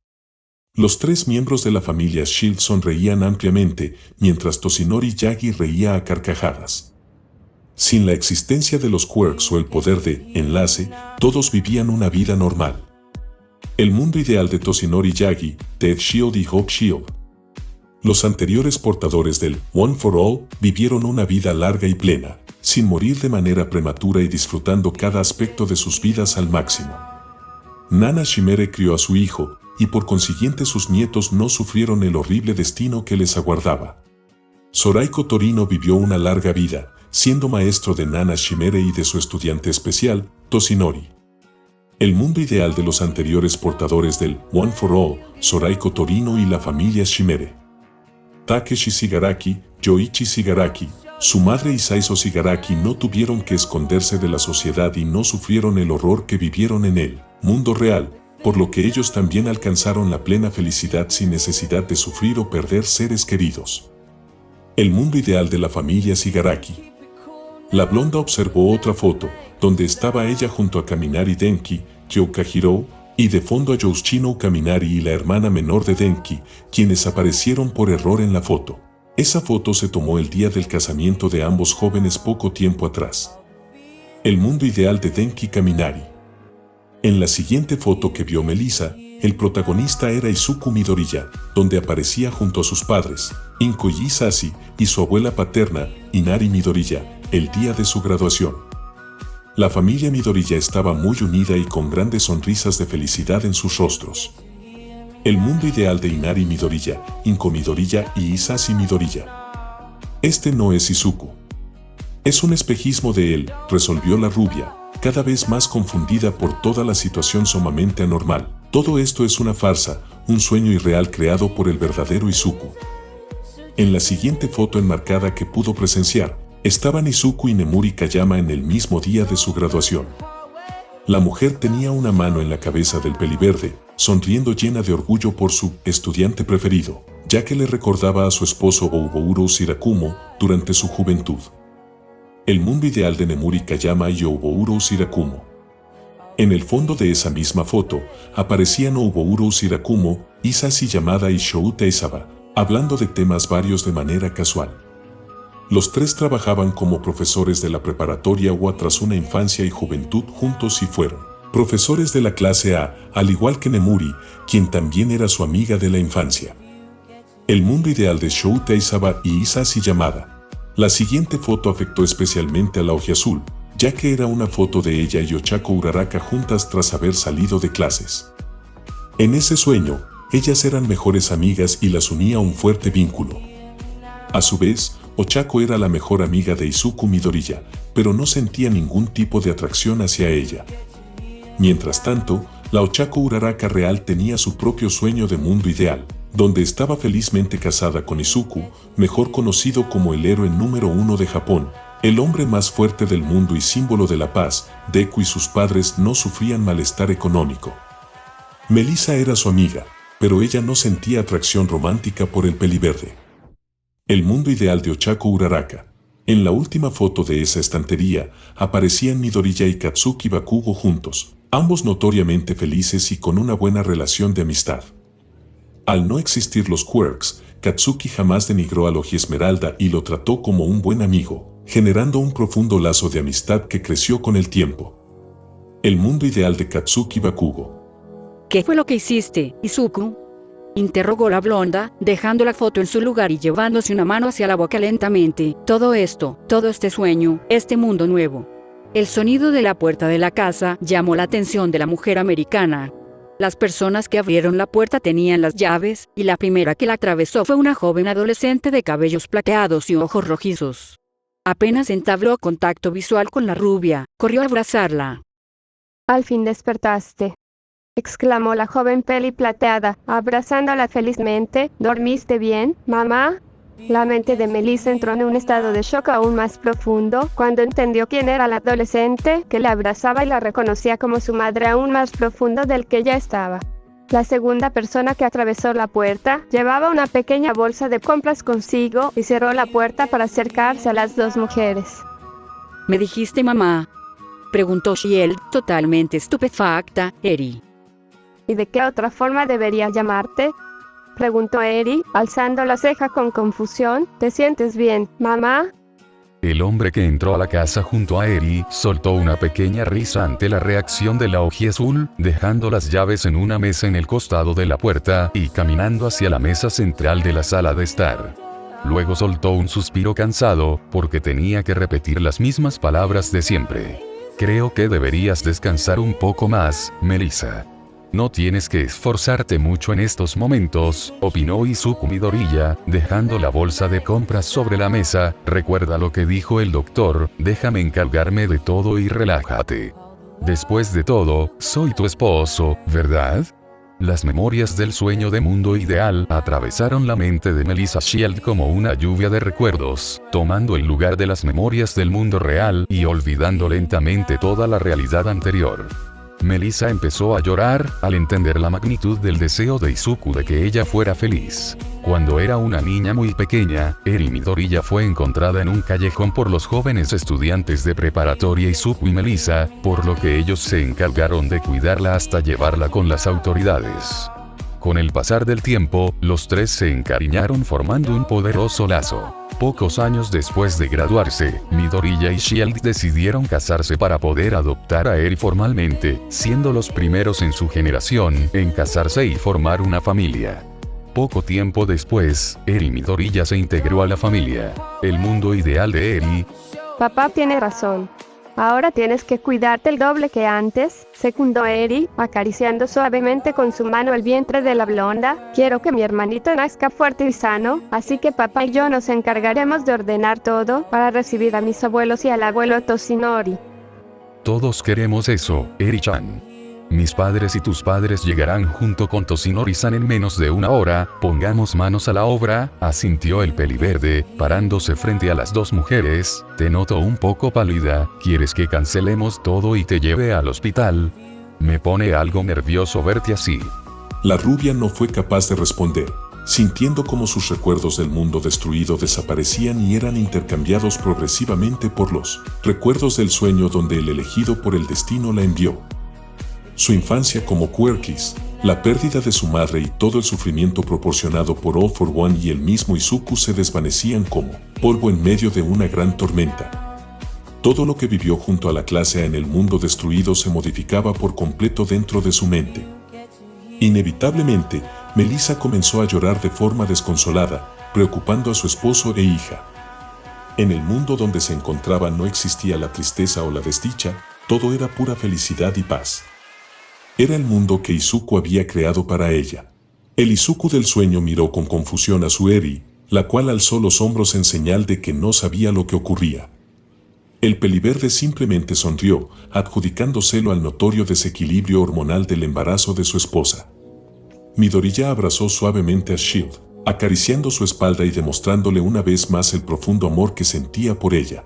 Los 3 miembros de la familia Shield sonreían ampliamente, mientras Toshinori Yagi reía a carcajadas. Sin la existencia de los quirks o el poder de enlace, todos vivían una vida normal. El mundo ideal de Toshinori Yagi, Ted Shield y Hope Shield. Los anteriores portadores del One for All vivieron una vida larga y plena, sin morir de manera prematura y disfrutando cada aspecto de sus vidas al máximo. Nana Shimere crió a su hijo, y por consiguiente sus nietos no sufrieron el horrible destino que les aguardaba. Soraiko Torino vivió una larga vida, siendo maestro de Nana Shimere y de su estudiante especial, Toshinori. El mundo ideal de los anteriores portadores del One for All, Soraiko Torino y la familia Shimere. Takeshi Shigaraki, Yoichi Shigaraki, su madre y Saizo Shigaraki no tuvieron que esconderse de la sociedad y no sufrieron el horror que vivieron en el mundo real, por lo que ellos también alcanzaron la plena felicidad sin necesidad de sufrir o perder seres queridos. El mundo ideal de la familia Shigaraki. La blonda observó otra foto, donde estaba ella junto a Kaminari Denki, Kyokahiro, y de fondo a Yoshino Kaminari y la hermana menor de Denki, quienes aparecieron por error en la foto. Esa foto se tomó el día del casamiento de ambos jóvenes poco tiempo atrás. El mundo ideal de Denki Kaminari. En la siguiente foto que vio Melissa, el protagonista era Izuku Midoriya, donde aparecía junto a sus padres, Inkoyi Isashi, y su abuela paterna, Inari Midoriya, el día de su graduación. La familia Midoriya estaba muy unida y con grandes sonrisas de felicidad en sus rostros. El mundo ideal de Inari Midoriya, Inko Midoriya y Isashi Midoriya. Este no es Izuku. Es un espejismo de él, resolvió la rubia, cada vez más confundida por toda la situación sumamente anormal. Todo esto es una farsa, un sueño irreal creado por el verdadero Izuku. En la siguiente foto enmarcada que pudo presenciar, estaban Izuku y Nemuri Kayama en el mismo día de su graduación. La mujer tenía una mano en la cabeza del peliverde, sonriendo llena de orgullo por su estudiante preferido, ya que le recordaba a su esposo Oubouro Shirakumo durante su juventud. El mundo ideal de Nemuri Kayama y Oubouro Shirakumo. En el fondo de esa misma foto, aparecían Oubouro Shirakumo, Isashi Yamada y Shouta Isaba, hablando de temas varios de manera casual. Los 3 trabajaban como profesores de la preparatoria UA tras una infancia y juventud juntos y fueron profesores de la clase A, al igual que Nemuri, quien también era su amiga de la infancia. El mundo ideal de Shouta Isaba y Isashi Yamada. La siguiente foto afectó especialmente a la Ojiazul, ya que era una foto de ella y Ochako Uraraka juntas tras haber salido de clases. En ese sueño, ellas eran mejores amigas y las unía un fuerte vínculo. A su vez, Ochako era la mejor amiga de Izuku Midoriya, pero no sentía ningún tipo de atracción hacia ella. Mientras tanto, la Ochako Uraraka real tenía su propio sueño de mundo ideal, donde estaba felizmente casada con Izuku, mejor conocido como el héroe número 1 de Japón, el hombre más fuerte del mundo y símbolo de la paz. Deku y sus padres no sufrían malestar económico. Melissa era su amiga, pero ella no sentía atracción romántica por el peliverde. El mundo ideal de Ochako Uraraka. En la última foto de esa estantería, aparecían Midoriya y Katsuki Bakugo juntos, ambos notoriamente felices y con una buena relación de amistad. Al no existir los quirks, Katsuki jamás denigró a Logi Esmeralda y lo trató como un buen amigo, generando un profundo lazo de amistad que creció con el tiempo. El mundo ideal de Katsuki Bakugo. ¿Qué fue lo que hiciste, Izuku? Interrogó la blonda, dejando la foto en su lugar y llevándose una mano hacia la boca lentamente. Todo esto, todo este sueño, este mundo nuevo. El sonido de la puerta de la casa llamó la atención de la mujer americana. Las personas que abrieron la puerta tenían las llaves, y la primera que la atravesó fue una joven adolescente de cabellos plateados y ojos rojizos. Apenas entabló contacto visual con la rubia, corrió a abrazarla. Al fin despertaste, exclamó la joven peli plateada, abrazándola felizmente. ¿Dormiste bien, mamá? La mente de Melissa entró en un estado de shock aún más profundo cuando entendió quién era la adolescente que la abrazaba y la reconocía como su madre aún más profundo del que ya estaba. La segunda persona que atravesó la puerta llevaba una pequeña bolsa de compras consigo y cerró la puerta para acercarse a las dos mujeres. ¿Me dijiste mamá?, preguntó Shield, totalmente estupefacta. Eri. ¿Y de qué otra forma debería llamarte?, preguntó Eri, alzando la ceja con confusión. ¿Te sientes bien, mamá? El hombre que entró a la casa junto a Eri soltó una pequeña risa ante la reacción de la Oji Azul, dejando las llaves en una mesa en el costado de la puerta y caminando hacia la mesa central de la sala de estar. Luego soltó un suspiro cansado, porque tenía que repetir las mismas palabras de siempre. Creo que deberías descansar un poco más, Melissa. No tienes que esforzarte mucho en estos momentos, opinó Izuku Midoriya, dejando la bolsa de compras sobre la mesa. Recuerda lo que dijo el doctor, déjame encargarme de todo y relájate. Después de todo, soy tu esposo, ¿verdad? Las memorias del sueño de mundo ideal atravesaron la mente de Melissa Shield como una lluvia de recuerdos, tomando el lugar de las memorias del mundo real y olvidando lentamente toda la realidad anterior. Melissa empezó a llorar al entender la magnitud del deseo de Izuku de que ella fuera feliz. Cuando era una niña muy pequeña, Eri Midoriya fue encontrada en un callejón por los jóvenes estudiantes de preparatoria Izuku y Melissa, por lo que ellos se encargaron de cuidarla hasta llevarla con las autoridades. Con el pasar del tiempo, los tres se encariñaron formando un poderoso lazo. Pocos años después de graduarse, Midoriya y Shield decidieron casarse para poder adoptar a Eri formalmente, siendo los primeros en su generación en casarse y formar una familia. Poco tiempo después, Eri Midoriya se integró a la familia. El mundo ideal de Eri. Papá tiene razón. Ahora tienes que cuidarte el doble que antes, secundó Eri, acariciando suavemente con su mano el vientre de la blonda. Quiero que mi hermanito nazca fuerte y sano, así que papá y yo nos encargaremos de ordenar todo para recibir a mis abuelos y al abuelo Toshinori. Todos queremos eso, Eri-chan. Mis padres y tus padres llegarán junto con Toshinori-san en menos de una hora. Pongamos manos a la obra, asintió el peliverde, parándose frente a las dos mujeres. Te noto un poco pálida. ¿Quieres que cancelemos todo y te lleve al hospital? Me pone algo nervioso verte así. La rubia no fue capaz de responder, sintiendo como sus recuerdos del mundo destruido desaparecían y eran intercambiados progresivamente por los recuerdos del sueño donde el elegido por el destino la envió. Su infancia como Quirkies, la pérdida de su madre y todo el sufrimiento proporcionado por All for One y el mismo Izuku se desvanecían como polvo en medio de una gran tormenta. Todo lo que vivió junto a la clase A en el mundo destruido se modificaba por completo dentro de su mente. Inevitablemente, Melissa comenzó a llorar de forma desconsolada, preocupando a su esposo e hija. En el mundo donde se encontraba no existía la tristeza o la desdicha, todo era pura felicidad y paz. Era el mundo que Izuku había creado para ella. El Izuku del sueño miró con confusión a su Eri, la cual alzó los hombros en señal de que no sabía lo que ocurría. El peliverde simplemente sonrió, adjudicándoselo al notorio desequilibrio hormonal del embarazo de su esposa. Midoriya abrazó suavemente a Shield, acariciando su espalda y demostrándole una vez más el profundo amor que sentía por ella.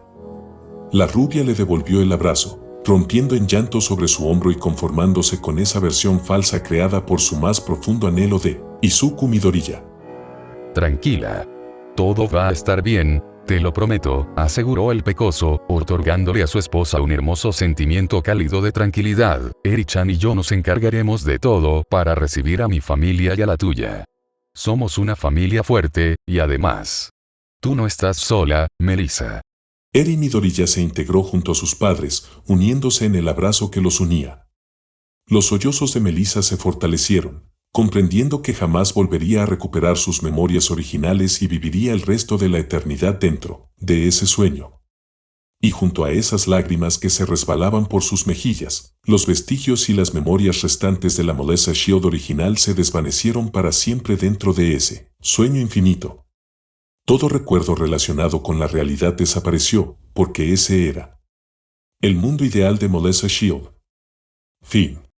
La rubia le devolvió el abrazo, rompiendo en llanto sobre su hombro y conformándose con esa versión falsa creada por su más profundo anhelo de Izuku Midoriya. Tranquila. Todo va a estar bien, te lo prometo, aseguró el pecoso, otorgándole a su esposa un hermoso sentimiento cálido de tranquilidad. Eri-chan y yo nos encargaremos de todo para recibir a mi familia y a la tuya. Somos una familia fuerte, y además, tú no estás sola, Melissa. Eri Midoriya se integró junto a sus padres, uniéndose en el abrazo que los unía. Los sollozos de Melissa se fortalecieron, comprendiendo que jamás volvería a recuperar sus memorias originales y viviría el resto de la eternidad dentro de ese sueño. Y junto a esas lágrimas que se resbalaban por sus mejillas, los vestigios y las memorias restantes de la Melissa Shield original se desvanecieron para siempre dentro de ese sueño infinito. Todo recuerdo relacionado con la realidad desapareció, porque ese era el mundo ideal de Melissa Shield. Fin.